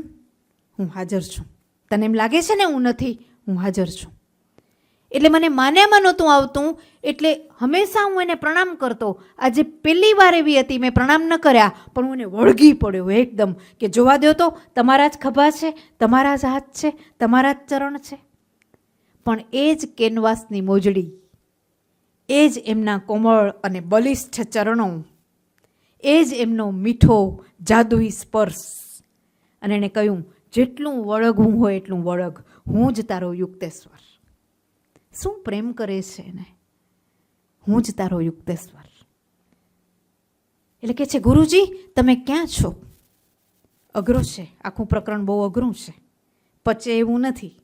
હું હાજર છું. તને એમ લાગે છે ને હું નથી, હું હાજર છું. એટલે મને માન્યામાં નહોતું આવતું. એટલે હંમેશા હું એને પ્રણામ કરતો. આજે પહેલી વાર એવી હતી, મેં પ્રણામ ન કર્યા, પણ હું એને વળગી પડ્યો એકદમ કે જોવા દો તો, તમારા જ ખભા છે, તમારા જ હાથ છે, તમારા જ ચરણ છે. પણ એ જ કેનવાસની મોજડી, એ જ એમના કોમળ અને બલિષ્ઠ ચરણો, એ જ એમનો મીઠો જાદુઈ સ્પર્શ. અને એણે કહ્યું, જેટલું વળગવું હોય એટલું વળગ, હું જ તારો યુક્તેશ્વર. શું પ્રેમ કરે છે એને, હું જ તારો યુક્તેશ્વર. એટલે કે છે, ગુરુજી તમે ક્યાં છો? અઘરો છે, આખું પ્રકરણ બહુ અઘરું છે, પચે એવું નથી.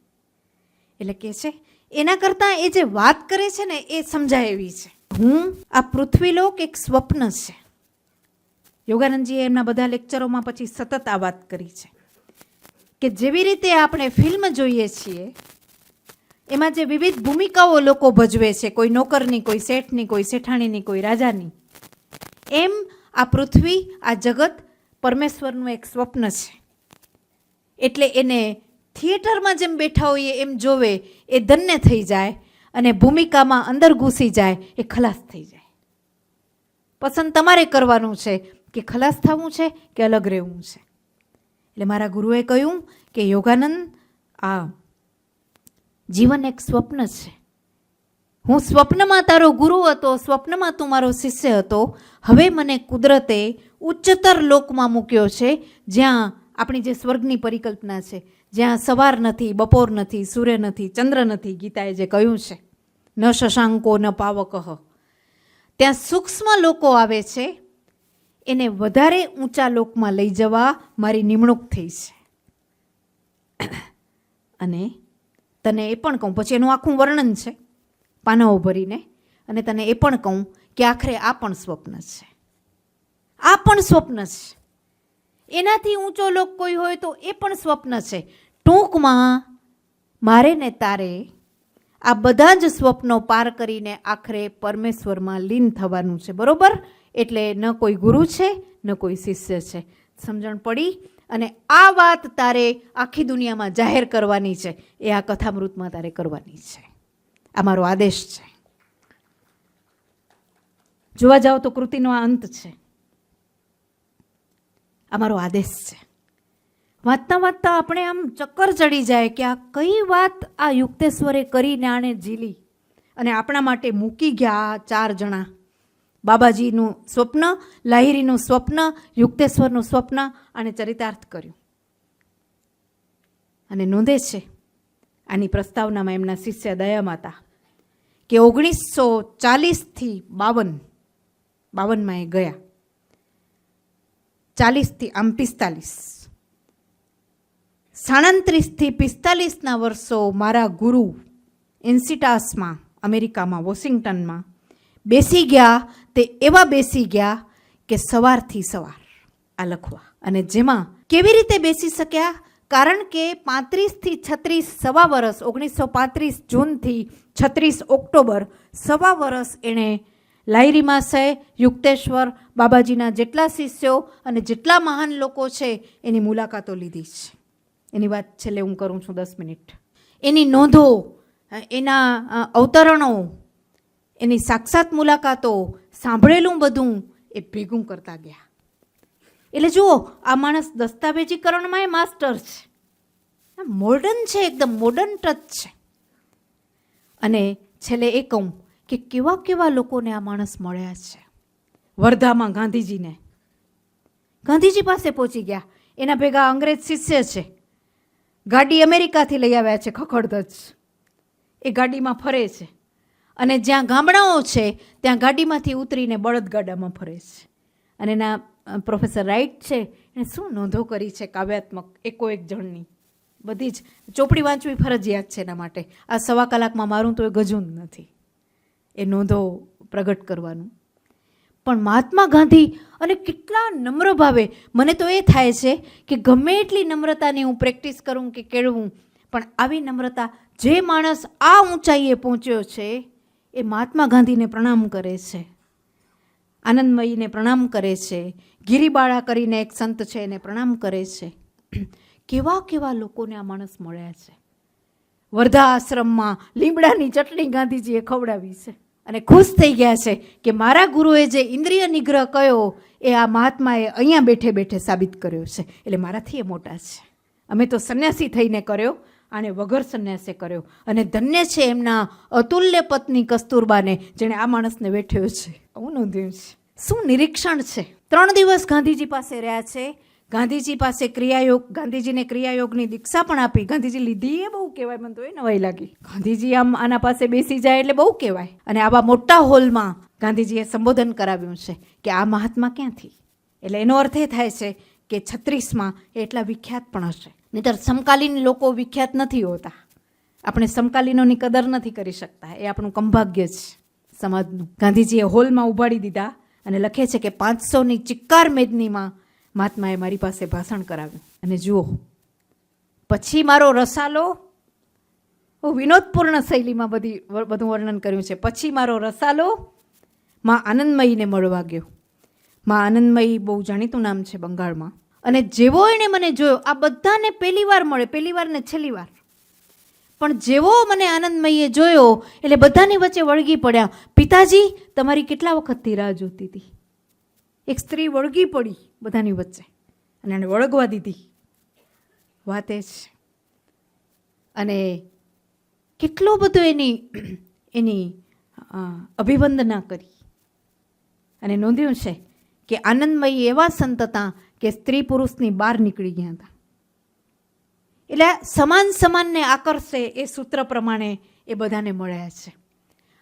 એટલે કે છે, એના કરતાં એ જે વાત કરે છે ને એ સમજાય એવી છે. આ પૃથ્વીલોક એક સ્વપ્ન છે. યોગાનંદજીએ એમના બધા લેક્ચરોમાં પછી સતત આ વાત કરી છે કે જેવી રીતે આપણે ફિલ્મ જોઈએ છીએ, એમાં જે વિવિધ ભૂમિકાઓ લોકો ભજવે છે, કોઈ નોકરની, કોઈ શેઠની, કોઈ શેઠાણીની, કોઈ રાજાની, એમ આ પૃથ્વી, આ જગત પરમેશ્વરનું એક સ્વપ્ન છે. એટલે એને થિયેટરમાં જેમ બેઠા હોઈએ એમ જોવે એ ધન્ય થઈ જાય, અને ભૂમિકામાં અંદર ઘૂસી જાય એ ખલાસ થઈ જાય. પસંદ તમારે કરવાનું છે કે ખલાસ થવું છે કે અલગ રહેવું છે. એટલે મારા ગુરુએ કહ્યું કે યોગાનંદ, આ જીવન એક સ્વપ્ન છે. હું સ્વપ્નમાં તારો ગુરુ હતો, સ્વપ્નમાં તું મારો શિષ્ય હતો. હવે મને કુદરતે ઉચ્ચતર લોકમાં મૂક્યો છે, જ્યાં આપણી જે સ્વર્ગની પરિકલ્પના છે, જ્યાં સવાર નથી, બપોર નથી, સૂર્ય નથી, ચંદ્ર નથી, ગીતાએ જે કહ્યું છે, ન શશાંકો ન પાવકઃ. ત્યાં સૂક્ષ્મ લોકો આવે છે, એને વધારે ઊંચા લોકમાં લઈ જવા મારી નિમણૂક થઈ છે. અને તને એ પણ કહું, પછી એનું આખું વર્ણન છે પાનાઓ ભરીને, અને તને એ પણ કહું કે આખરે આ પણ સ્વપ્ન છે. આ પણ સ્વપ્ન છે. એનાથી ઊંચો લોક કોઈ હોય તો એ પણ સ્વપ્ન છે. ટૂંકમાં મારે ને તારે આ બધા જ સ્વપ્નો પાર કરીને આખરે પરમેશ્વરમાં લીન થવાનું છે. બરોબર? એટલે ન કોઈ ગુરુ છે, ન કોઈ શિષ્ય છે. સમજણ પડી? અને આ વાત તારે આખી દુનિયામાં જાહેર કરવાની છે. એ આ કથામૃતમાં તારે કરવાની છે. આ મારો આદેશ છે. જોવા જાઓ તો કૃતિનો આ અંત છે. આ મારો આદેશ છે. વાંચતા વાંચતા આપણે આમ ચક્કર ચડી જાય કે આ કઈ વાત આ યુક્તેશ્વરે કરીને આણે ઝીલી અને આપણા માટે મૂકી ગયા. આ 4 જણા, બાબાજીનું સ્વપ્ન, લાહિરીનું સ્વપ્ન, યુક્તેશ્વરનું સ્વપ્ન, આને ચરિતાર્થ કર્યું. અને નોંધે છે આની પ્રસ્તાવનામાં એમના શિષ્ય દયામાતા કે 1940થી 52માં એ ગયા, 40થી આમ 45, 37થી 45ના વર્ષો મારા ગુરુ ઇન્સિટાસમાં, અમેરિકામાં, વોશિંગ્ટનમાં બેસી ગયા. તે એવા બેસી ગયા કે સવારથી સવાર આ લખવા. અને જેમાં કેવી રીતે બેસી શક્યા? કારણ કે 35થી 36 સવા વર્ષ, 1935 જૂનથી 36 ઓક્ટોબર, સવા વર્ષ એણે લાહિરી માસે, યુક્તેશ્વર, બાબાજીના જેટલા શિષ્યો અને જેટલા મહાન લોકો છે એની મુલાકાતો લીધી છે. એની વાત છેલ્લે હું કરું છું 10 મિનિટ. એની નોંધો, એના અવતરણો, એની સાક્ષાત મુલાકાતો, સાંભળેલું બધું એ ભેગું કરતા ગયા. એટલે જુઓ, આ માણસ દસ્તાવેજીકરણમાં એ માસ્ટર છે. મોડર્ન છે, એકદમ મોડર્ન ટચ છે. અને છેલ્લે એ કહું કે કેવા કેવા લોકોને આ માણસ મળ્યા છે. વર્ધામાં ગાંધીજી પાસે પહોંચી ગયા. એના ભેગા અંગ્રેજ શિષ્ય છે. ગાડી અમેરિકાથી લઈ આવ્યા છે, ખખડધજ. એ ગાડીમાં ફરે છે. અને જ્યાં ગામડાઓ છે ત્યાં ગાડીમાંથી ઉતરીને બળદગાડામાં ફરે છે. અને એના પ્રોફેસર રાઇટ છે, એણે શું નોંધો કરી છે કાવ્યાત્મક, એકો એક જણની. બધી જ ચોપડી વાંચવી ફરજિયાત છે એના માટે. આ 1.25 કલાકમાં મારું તો એ ગજું નથી એ નોંધો પ્રગટ કરવાનું. પણ મહાત્મા ગાંધી અને કેટલા નમ્ર ભાવે, મને તો એ થાય છે કે ગમે એટલી નમ્રતાની હું પ્રેક્ટિસ કરું કે કેળવું, પણ આવી નમ્રતા, જે માણસ આ ઊંચાઈએ પહોંચ્યો છે એ મહાત્મા ગાંધીને પ્રણામ કરે છે, આનંદમયીને પ્રણામ કરે છે, ગિરિબાળા કરીને એક સંત છે એને પ્રણામ કરે છે. કેવા કેવા લોકોને આ માણસ મળ્યા છે. વર્ધા આશ્રમમાં લીમડાની ચટણી ગાંધીજીએ ખવડાવી છે અને ખુશ થઈ ગયા છે કે મારા ગુરુએ જે ઇન્દ્રિય નિગ્રહ કયો એ આ મહાત્માએ અહીંયા બેઠે બેઠે સાબિત કર્યો છે, એટલે મારાથી એ મોટા છે. અમે તો સંન્યાસી થઈને કર્યો, આને વગર સંન્યાસે કર્યો, અને ધન્ય છે એમના અતુલ્ય પત્ની કસ્તુરબાને, જેણે આ માણસને બેઠ્યો છે. આવું નોંધ્યું છે. શું નિરીક્ષણ છે. 3 દિવસ ગાંધીજી પાસે રહ્યા છે. ગાંધીજી પાસે ક્રિયાયોગ, ગાંધીજીને ક્રિયાયોગની દીક્ષા પણ આપી. ગાંધીજી લીધી એ બહુ કહેવાય, મને તો એ નવાઈ લાગી. ગાંધીજી આમ આના પાસે બેસી જાય એટલે બહુ કહેવાય. અને આવા મોટા હોલમાં ગાંધીજીએ સંબોધન કરાવ્યું છે કે આ મહાત્મા ક્યાંથી, એટલે એનો અર્થ એ થાય છે કે 36માં એટલા વિખ્યાત પણ હશે. નહીંતર સમકાલીન લોકો વિખ્યાત નથી હોતા. આપણે સમકાલીનોની કદર નથી કરી શકતા, એ આપણું કમભાગ્ય છે સમાજનું. ગાંધીજીએ હોલમાં ઉભાડી દીધા અને લખે છે કે 500ની ચિક્કાર મેદનીમાં મહાત્માએ મારી પાસે ભાષણ કરાવ્યું. અને જુઓ, પછી મારો રસાલો, વિનોદપૂર્ણ શૈલીમાં બધું વર્ણન કર્યું છે. પછી મારો રસાલો માં આનંદમયીને મળવા ગયો. માં આનંદમયી બહુ જાણીતું નામ છે બંગાળમાં. અને જેવો એણે મને જોયો, આ બધાને પહેલી વાર મળે, પહેલી વાર ને છેલ્લી વાર, પણ જેવો મને આનંદમયીએ જોયો એટલે બધાની વચ્ચે વળગી પડ્યા. પિતાજી, તમારી કેટલા વખતથી રાહ જોતી હતી. એક સ્ત્રી વળગી પડી બધાની વચ્ચે અને એને વળગવા દીધી. વાત એ છે. અને કેટલો બધો એની અભિવંદના કરી. અને નોંધ્યું છે કે આનંદમયી એવા સંત હતા કે સ્ત્રી પુરુષની બહાર નીકળી ગયા હતા. એટલે સમાન સમાનને આકર્ષે એ સૂત્ર પ્રમાણે એ બધાને મળ્યા છે.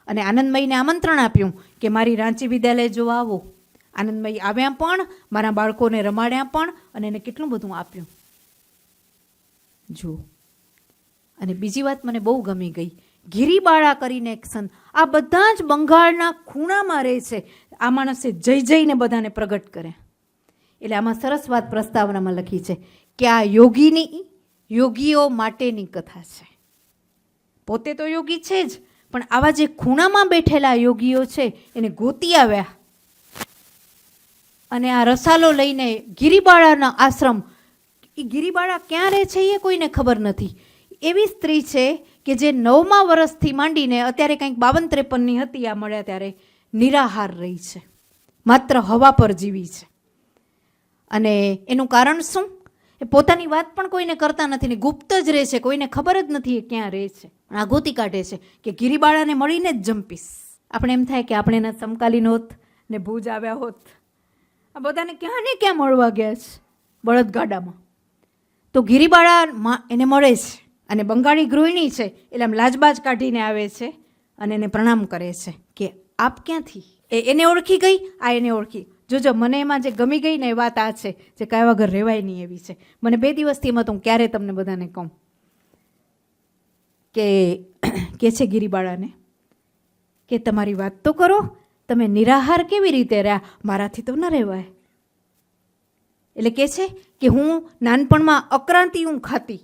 અને આનંદમયીને આમંત્રણ આપ્યું કે મારી રાંચી વિદ્યાલય જોવા આવો. આનંદમયી આવ્યા પણ, મારા બાળકોને રમાડ્યા પણ, અને એને કેટલું બધું આપ્યું. જુઓ. અને બીજી વાત મને બહુ ગમી ગઈ, ગિરિબાળા કરીને એક સંત, આ બધા જ બંગાળના ખૂણામાં રહે છે. આ માણસે જઈ જઈને બધાને પ્રગટ કરે. એટલે આમાં સરસ વાત પ્રસ્તાવનામાં લખી છે કે આ યોગીઓ માટેની કથા છે. પોતે તો યોગી છે જ, પણ આવા જે ખૂણામાં બેઠેલા યોગીઓ છે એને ગોતી આવ્યા અને આ રસાલો લઈને ગિરિબાળાના આશ્રમ, એ ગિરિબાળા ક્યાં રહે છે એ કોઈને ખબર નથી. એવી સ્ત્રી છે કે જે 9મા વર્ષથી માંડીને અત્યારે કંઈક 52-53ની હતી આ મળ્યા ત્યારે, નિરાહાર રહી છે, માત્ર હવા પર જીવી છે. અને એનું કારણ શું? એ પોતાની વાત પણ કોઈને કરતા નથી ને ગુપ્ત જ રહે છે, કોઈને ખબર જ નથી એ ક્યાં રહે છે. આ ગોતી કાઢે છે કે ગિરિબાળાને મળીને જ જંપીશ. આપણે એમ થાય કે આપણે એના સમકાલીન હોત ને ભુજ આવ્યા હોત. આ બધાને ક્યાં ને ક્યાં મળવા ગયા છે બળદગાડામાં. તો ગિરિબાળા એને મળે છે અને બંગાળી ગૃહિણી છે એટલે આમ લાજબાજ કાઢીને આવે છે અને એને પ્રણામ કરે છે કે આપ ક્યાંથી. એને ઓળખી ગઈ, આ એને ઓળખી. જોજો, મને એમાં જે ગમી ગઈ ને એ વાત આ છે જે કાંઈ વગર રહેવાય નહીં એવી છે. મને 2 દિવસથી એમાં તો હું ક્યારે તમને બધાને કહું કે છે ગિરિબાળાને કે તમારી વાત તો કરો, તમે નિરાહાર કેવી રીતે રહ્યા, મારાથી તો ન રહેવાય. એટલે કે છે કે હું નાનપણમાં અક્રાંતિ હું ખાતી,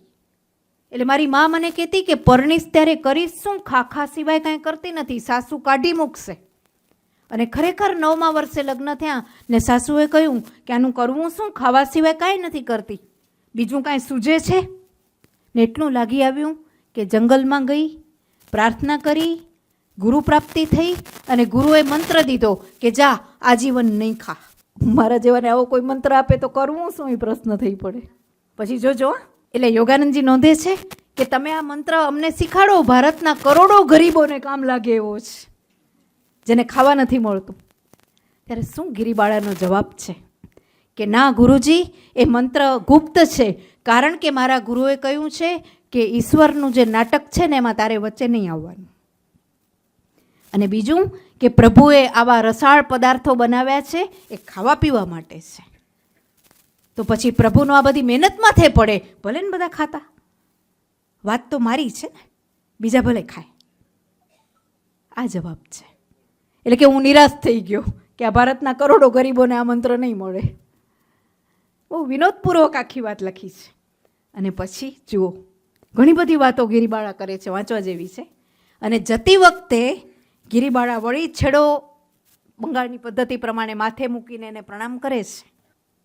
એટલે મારી મા મને કહેતી કે પરણીશ ત્યારે કરીશ શું, ખાખા સિવાય કાંઈ કરતી નથી, સાસુ કાઢી મૂકશે. અને ખરેખર 9મા વર્ષે લગ્ન થયા ને સાસુએ કહ્યું કે આનું કરવું શું, ખાવા સિવાય કાંઈ નથી કરતી, બીજું કાંઈ સૂજે છે. ને એટલું લાગી આવ્યું કે જંગલમાં ગઈ, પ્રાર્થના કરી, ગુરુ પ્રાપ્તિ થઈ અને ગુરુએ મંત્ર દીધો કે જા આજીવન નહીં ખા. મારા જેવાને આવો કોઈ મંત્ર આપે તો કરવું શું એ પ્રશ્ન થઈ પડે. પછી જોજો, એટલે યોગાનંદજી નોંધે છે કે તમે આ મંત્ર અમને શીખાડો, ભારતના કરોડો ગરીબોને કામ લાગે એવો છે જેને ખાવા નથી મળતું. ત્યારે શું ગિરિબાળાનો જવાબ છે કે ના ગુરુજી, એ મંત્ર ગુપ્ત છે, કારણ કે મારા ગુરુએ કહ્યું છે કે ઈશ્વરનું જે નાટક છે ને એમાં તારે વચ્ચે નહીં આવવાનું. અને બીજું કે પ્રભુએ આવા રસાળ પદાર્થો બનાવ્યા છે એ ખાવા પીવા માટે છે. તો પછી પ્રભુનો આ બધી મહેનત માથે પડે, ભલે ને બધા ખાતા, વાત તો મારી છે ને, બીજા ભલે ખાય. આ જવાબ છે. એટલે કે હું નિરાશ થઈ ગયો કે આ ભારતના કરોડો ગરીબોને આ મંત્ર નહીં મળે. બહુ વિનોદપૂર્વક આખી વાત લખી છે. અને પછી જુઓ, ઘણી બધી વાતો ગિરિબાળા કરે છે, વાંચવા જેવી છે. અને જતી વખતે ગિરિબાળા વળી છેડો બંગાળની પદ્ધતિ પ્રમાણે માથે મૂકીને એને પ્રણામ કરે છે.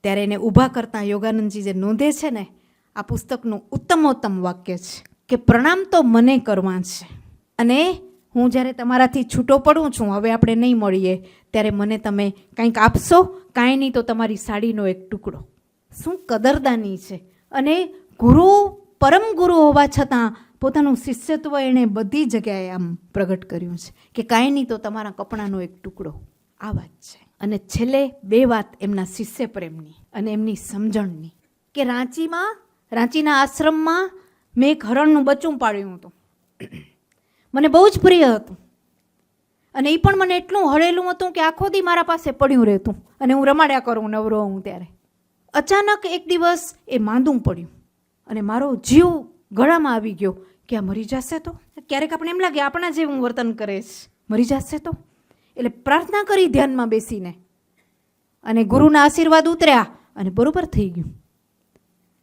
ત્યારે એને ઊભા કરતાં યોગાનંદજી જે નોંધે છે ને, આ પુસ્તકનું ઉત્તમોત્તમ વાક્ય છે કે પ્રણામ તો મને કરવા છે, અને હું જ્યારે તમારાથી છૂટો પડું છું, હવે આપણે નહીં મળીએ, ત્યારે મને તમે કંઈક આપશો, કાંઈ નહીં તો તમારી સાડીનો એક ટુકડો. શું કદરદાની છે! અને ગુરુ, પરમ ગુરુ હોવા છતાં પોતાનું શિષ્યત્વ એણે બધી જગ્યાએ આમ પ્રગટ કર્યું છે કે કાંઈ નહીં તો તમારા કપડાનો એક ટુકડો. આ વાત છે. અને છેલ્લે 2 વાત એમના શિષ્ય પ્રેમની અને એમની સમજણની, કે રાંચીના આશ્રમમાં મેં એક હરણનું બચ્ચું પાડ્યું હતું. મને બહુ જ પ્રિય હતું, અને એ પણ મને એટલું હળેલું હતું કે આખો દી મારા પાસે પડ્યું રહેતું, અને હું રમાડ્યા કરું નવરો હું ત્યારે. અચાનક એક દિવસ એ માંદું પડ્યું, અને મારો જીવ ગળામાં આવી ગયો કે આ મરી જશે તો. ક્યારેક આપણે એમ લાગે આપણા જેવું વર્તન કરે છે, મરી જશે તો. એટલે પ્રાર્થના કરી ધ્યાનમાં બેસીને, અને ગુરુના આશીર્વાદ ઉતર્યા, અને બરોબર થઈ ગયું.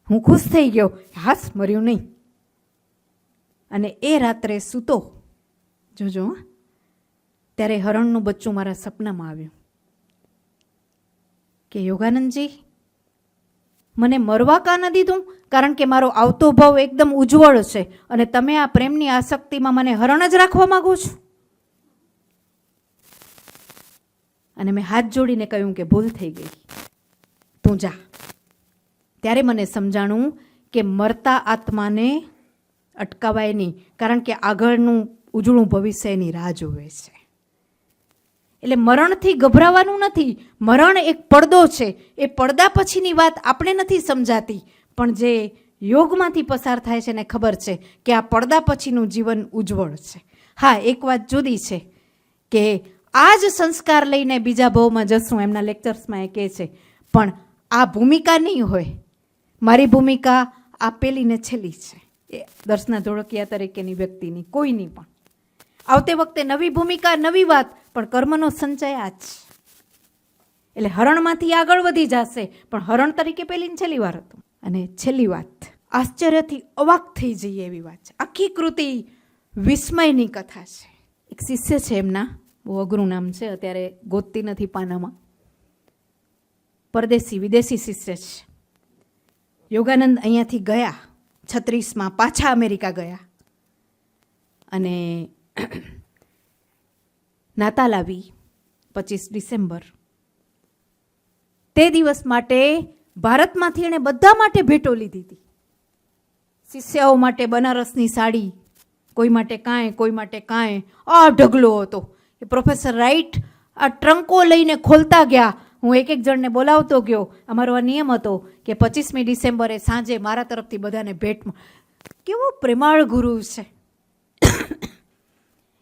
હું ખુશ થઈ ગયો, હાસ મર્યું નહીં. અને એ રાત્રે સૂતો, જોજો, ત્યારે હરણનું બચ્ચું મારા સપનામાં આવ્યું કે યોગાનંદજી, મને મરવા કા ન દીધું? કારણ કે મારો આવતો ભાવ એકદમ ઉજ્જવળ છે, અને તમે આ પ્રેમની આસક્તિમાં મને હરણ જ રાખવા માંગો છો. અને મેં હાથ જોડીને કહ્યું કે ભૂલ થઈ ગઈ, તું જા. ત્યારે મને સમજાણું કે મરતા આત્માને અટકાવાય નહીં, કારણ કે આગળનું ઉજળું ભવિષ્ય એની રાહ જોવે છે. એટલે મરણથી ગભરાવાનું નથી. મરણ એક પડદો છે. એ પડદા પછીની વાત આપણે નથી સમજાતી, પણ જે યોગમાંથી પસાર થાય છે એને ખબર છે કે આ પડદા પછીનું જીવન ઉજ્જવળ છે. હા, એક વાત જુદી છે કે આ જ સંસ્કાર લઈને બીજા ભાવમાં જશું, એમના લેક્ચર્સમાં એ કહે છે, પણ આ ભૂમિકા નહીં હોય. મારી ભૂમિકા આ પેલી ને છેલ્લી છે, એ દર્શના ધોળકિયા તરીકેની વ્યક્તિની, કોઈની પણ. આવતે વખતે નવી ભૂમિકા, નવી વાત, પણ કર્મનો સંચય આ જ. એટલે હરણમાંથી આગળ વધી જશે, પણ હરણ તરીકે પેલી ને છેલ્લી વાર હતું. અને છેલ્લી વાત, આશ્ચર્યથી અવાક થઈ જઈએ એવી વાત છે. આખી કૃતિ વિસ્મયની કથા છે. એક શિષ્ય છે એમના, બહુ અઘરું નામ છે, અત્યારે ગોતતી નથી પાનામાં. પરદેશી, વિદેશી શિષ્ય છે. યોગાનંદ અહીંયાથી ગયા 36માં, પાછા અમેરિકા ગયા, અને નાતાલ આવી 25 ડિસેમ્બર. તે દિવસ માટે ભારતમાંથી એણે બધા માટે ભેટો લીધી હતી. શિષ્યાઓ માટે બનારસની સાડી, કોઈ માટે કાંઈ, કોઈ માટે કાંઈ. આ ઢગલો હતો. એ પ્રોફેસર રાઈટ આ ટ્રંકો લઈને ખોલતા ગયા. હું એક જણને બોલાવતો ગયો. અમારો આ નિયમ હતો કે 25મી ડિસેમ્બરે સાંજે મારા તરફથી બધાને ભેટમાં. કેવો પ્રેમાળ ગુરુ છે!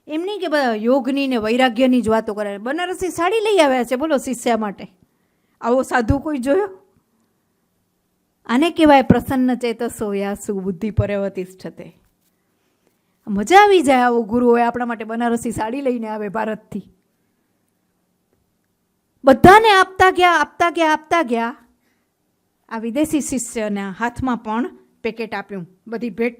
એમ નહીં કે બધા યોગની ને વૈરાગ્યની જ વાતો કરે. બનારસી સાડી લઈ આવ્યા છે, બોલો, શિષ્યા માટે. આવો સાધુ કોઈ જોયો? આને કહેવાય પ્રસન્ન ચેતસો યાસુ બુદ્ધિ પર્યવતિષ્ઠતે. મજા આવી જાય આવો ગુરુ હોય આપણા માટે, બનારસી સાડી લઈને આવે ભારતથી. બધાને આપતા ગયા. આ વિદેશી શિષ્યના હાથમાં પણ પેકેટ આપ્યું. બધી ભેટ,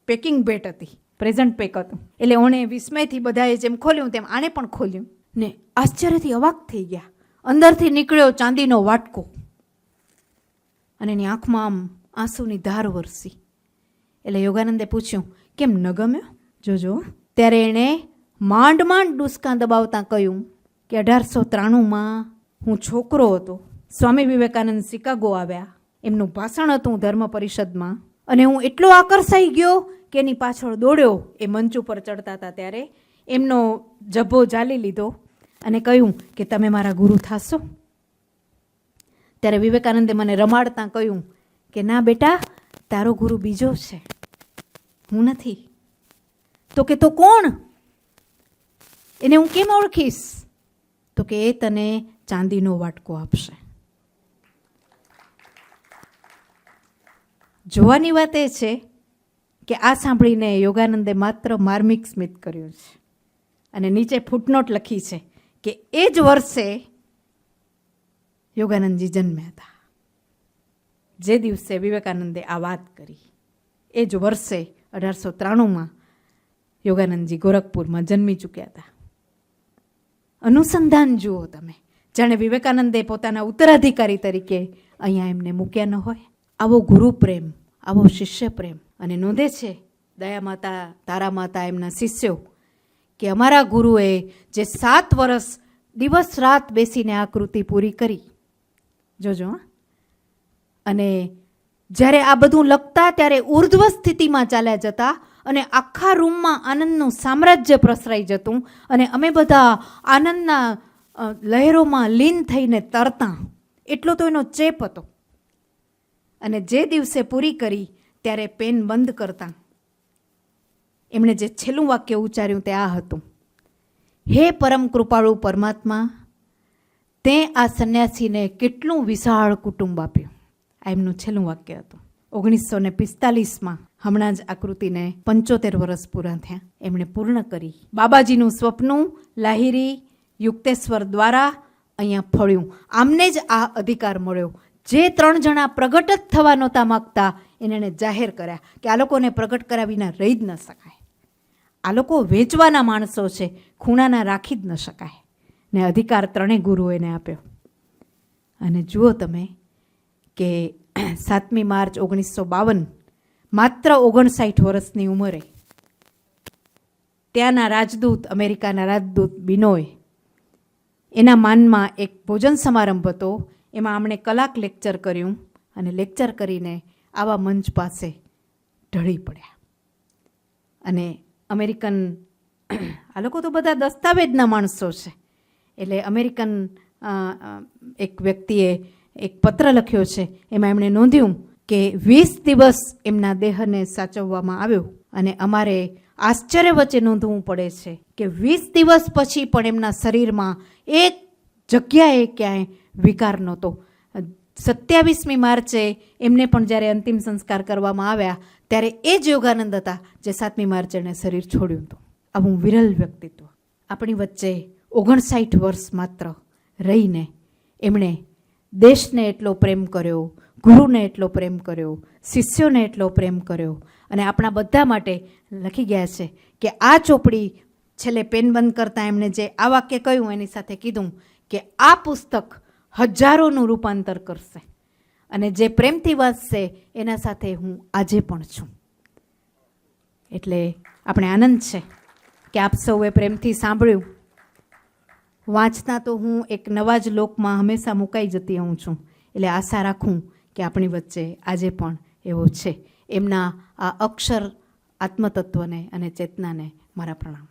પેકિંગ ભેટ હતી, પ્રેઝન્ટ પેક હતું. એટલે ઓણે વિસ્મયથી બધાએ જેમ ખોલ્યું તેમ આણે પણ ખોલ્યું, ને આશ્ચર્યથી અવાક થઈ ગયા. અંદરથી નીકળ્યો ચાંદીનો વાટકો, અને એની આંખમાં આમ આંસુની ધાર વરસી. એટલે યોગાનંદે પૂછ્યું, કેમ ન ગમ્યો? જોજો. ત્યારે એણે માંડ ડુસકા દબાવતા કહ્યું કે 1893માં હું છોકરો હતો. સ્વામી વિવેકાનંદ શિકાગો આવ્યા. એમનું ભાષણ હતું ધર્મ પરિષદમાં, અને હું એટલો આકર્ષાઈ ગયો કે એની પાછળ દોડ્યો. એ મંચ ઉપર ચડતા હતા ત્યારે એમનો જભ્ભો ઝાલી લીધો અને કહ્યું કે તમે મારા ગુરુ થશો. ત્યારે વિવેકાનંદે મને રમાડતા કહ્યું કે ના બેટા, તારો ગુરુ બીજો છે, હું નથી. તો કે તો કોણ? એને હું કેમ ઓળખીશ? તો કે એ તને ચાંદીનો વાટકો આપશે. જોવાની વાત એ છે કે આ સાંભળીને યોગાનંદે માત્ર માર્મિક સ્મિત કર્યું છે, અને નીચે ફૂટનોટ લખી છે કે એ જ વર્ષે યોગાનંદજી જન્મ્યા હતા. જે દિવસે વિવેકાનંદે આ વાત કરી એ જ વર્ષે 1893માં યોગાનંદજી ગોરખપુરમાં જન્મી ચૂક્યા હતા. અનુસંધાન જુઓ તમે, જાણે વિવેકાનંદે પોતાના ઉત્તરાધિકારી તરીકે અહીંયા એમને મૂક્યા ન હોય. આવો ગુરુ પ્રેમ, આવો શિષ્ય પ્રેમ. અને નોંધે છે દયા માતા, તારા માતા, એમના શિષ્યો કે અમારા ગુરુએ જે 7 વર્ષ દિવસ રાત બેસીને આ કૃતિ પૂરી કરી. જોજો હા. અને જ્યારે આ બધું લખતા ત્યારે ઉર્ધ્વ સ્થિતિમાં ચાલ્યા જતા અને આખા રૂમમાં આનંદનું સામ્રાજ્ય પ્રસરાઈ જતું અને અમે બધા આનંદના લહેરોમાં લીન થઈને તરતા. એટલો તો એનો ચેપ હતો. અને જે દિવસે પૂરી કરી ત્યારે પેન બંધ કરતા એમણે જે છેલ્લું વાક્ય ઉચ્ચાર્યું તે આ હતું: હે પરમ કૃપાળુ પરમાત્મા, તે આ સંન્યાસીને કેટલું વિશાળ કુટુંબ આપ્યું. આ એમનું છેલ્લું વાક્ય હતું. 1945માં હમણાં જ આ કૃતિને 75 વર્ષ પૂરા થયા. એમણે પૂર્ણ કરી. બાબાજીનું સ્વપ્નું લાહિરી યુક્તેશ્વર દ્વારા અહીંયા ફળ્યું. આમને જ આ અધિકાર મળ્યો. જે 3 જણા પ્રગટ જ થવા નહોતા માગતા એને જાહેર કર્યા કે આ લોકોને પ્રગટ કર્યા વિના રહી જ ન શકાય. આ લોકો વેચવાના માણસો છે, ખૂણાના રાખી જ ન શકાય. ને અધિકાર 3 ગુરુઓને આપ્યો. અને જુઓ તમે કે 7મી માર્ચ 1952 માત્ર 59 વર્ષની ઉંમરે ત્યાંના રાજદૂત, અમેરિકાના રાજદૂત બિનોય, એના માનમાં એક ભોજન સમારંભ હતો. એમાં આમણે કલાક લેક્ચર કર્યું અને લેક્ચર કરીને આવા મંચ પાસે ઢળી પડ્યા. અને અમેરિકન, આ લોકો તો બધા દસ્તાવેજના માણસો છે, એટલે અમેરિકન એક વ્યક્તિએ એક પત્ર લખ્યો છે. એમાં એમણે નોંધ્યું કે 20 દિવસ એમના દેહને સાચવવામાં આવ્યો અને અમારે આશ્ચર્ય વચ્ચે નોંધવું પડે છે કે 20 દિવસ પછી પણ એમના શરીરમાં એક જગ્યાએ ક્યાંય વિકાર નહોતો. 27મી માર્ચે એમને પણ જ્યારે અંતિમ સંસ્કાર કરવામાં આવ્યા ત્યારે એ જ યોગાનંદ હતા જે 7મી માર્ચે એણે શરીર છોડ્યું હતું. આવું વિરલ વ્યક્તિત્વ આપણી વચ્ચે 59 વર્ષ માત્ર રહીને એમણે દેશને એટલો પ્રેમ કર્યો, ગુરુને એટલો પ્રેમ કર્યો, શિષ્યોને એટલો પ્રેમ કર્યો. અને આપણા બધા માટે લખી ગયા છે કે આ ચોપડી છેલ્લે પેન બંધ કરતાં એમણે જે આ વાક્ય કહ્યું એની સાથે કીધું કે આ પુસ્તક હજારોનું રૂપાંતર કરશે અને જે પ્રેમથી વાંચશે એના સાથે હું આજે પણ છું. એટલે આપણે આનંદ છે કે આપ સૌએ પ્રેમથી સાંભળ્યું. વાંચતા તો હું એક નવા જ લોકમાં હંમેશા મુકાઈ જતી હોઉં છું. એટલે આશા રાખું કે આપણી વચ્ચે આજે પણ એવો છે. એમના આ અક્ષર આત્મતત્વને અને ચેતનાને મારા પ્રણામ.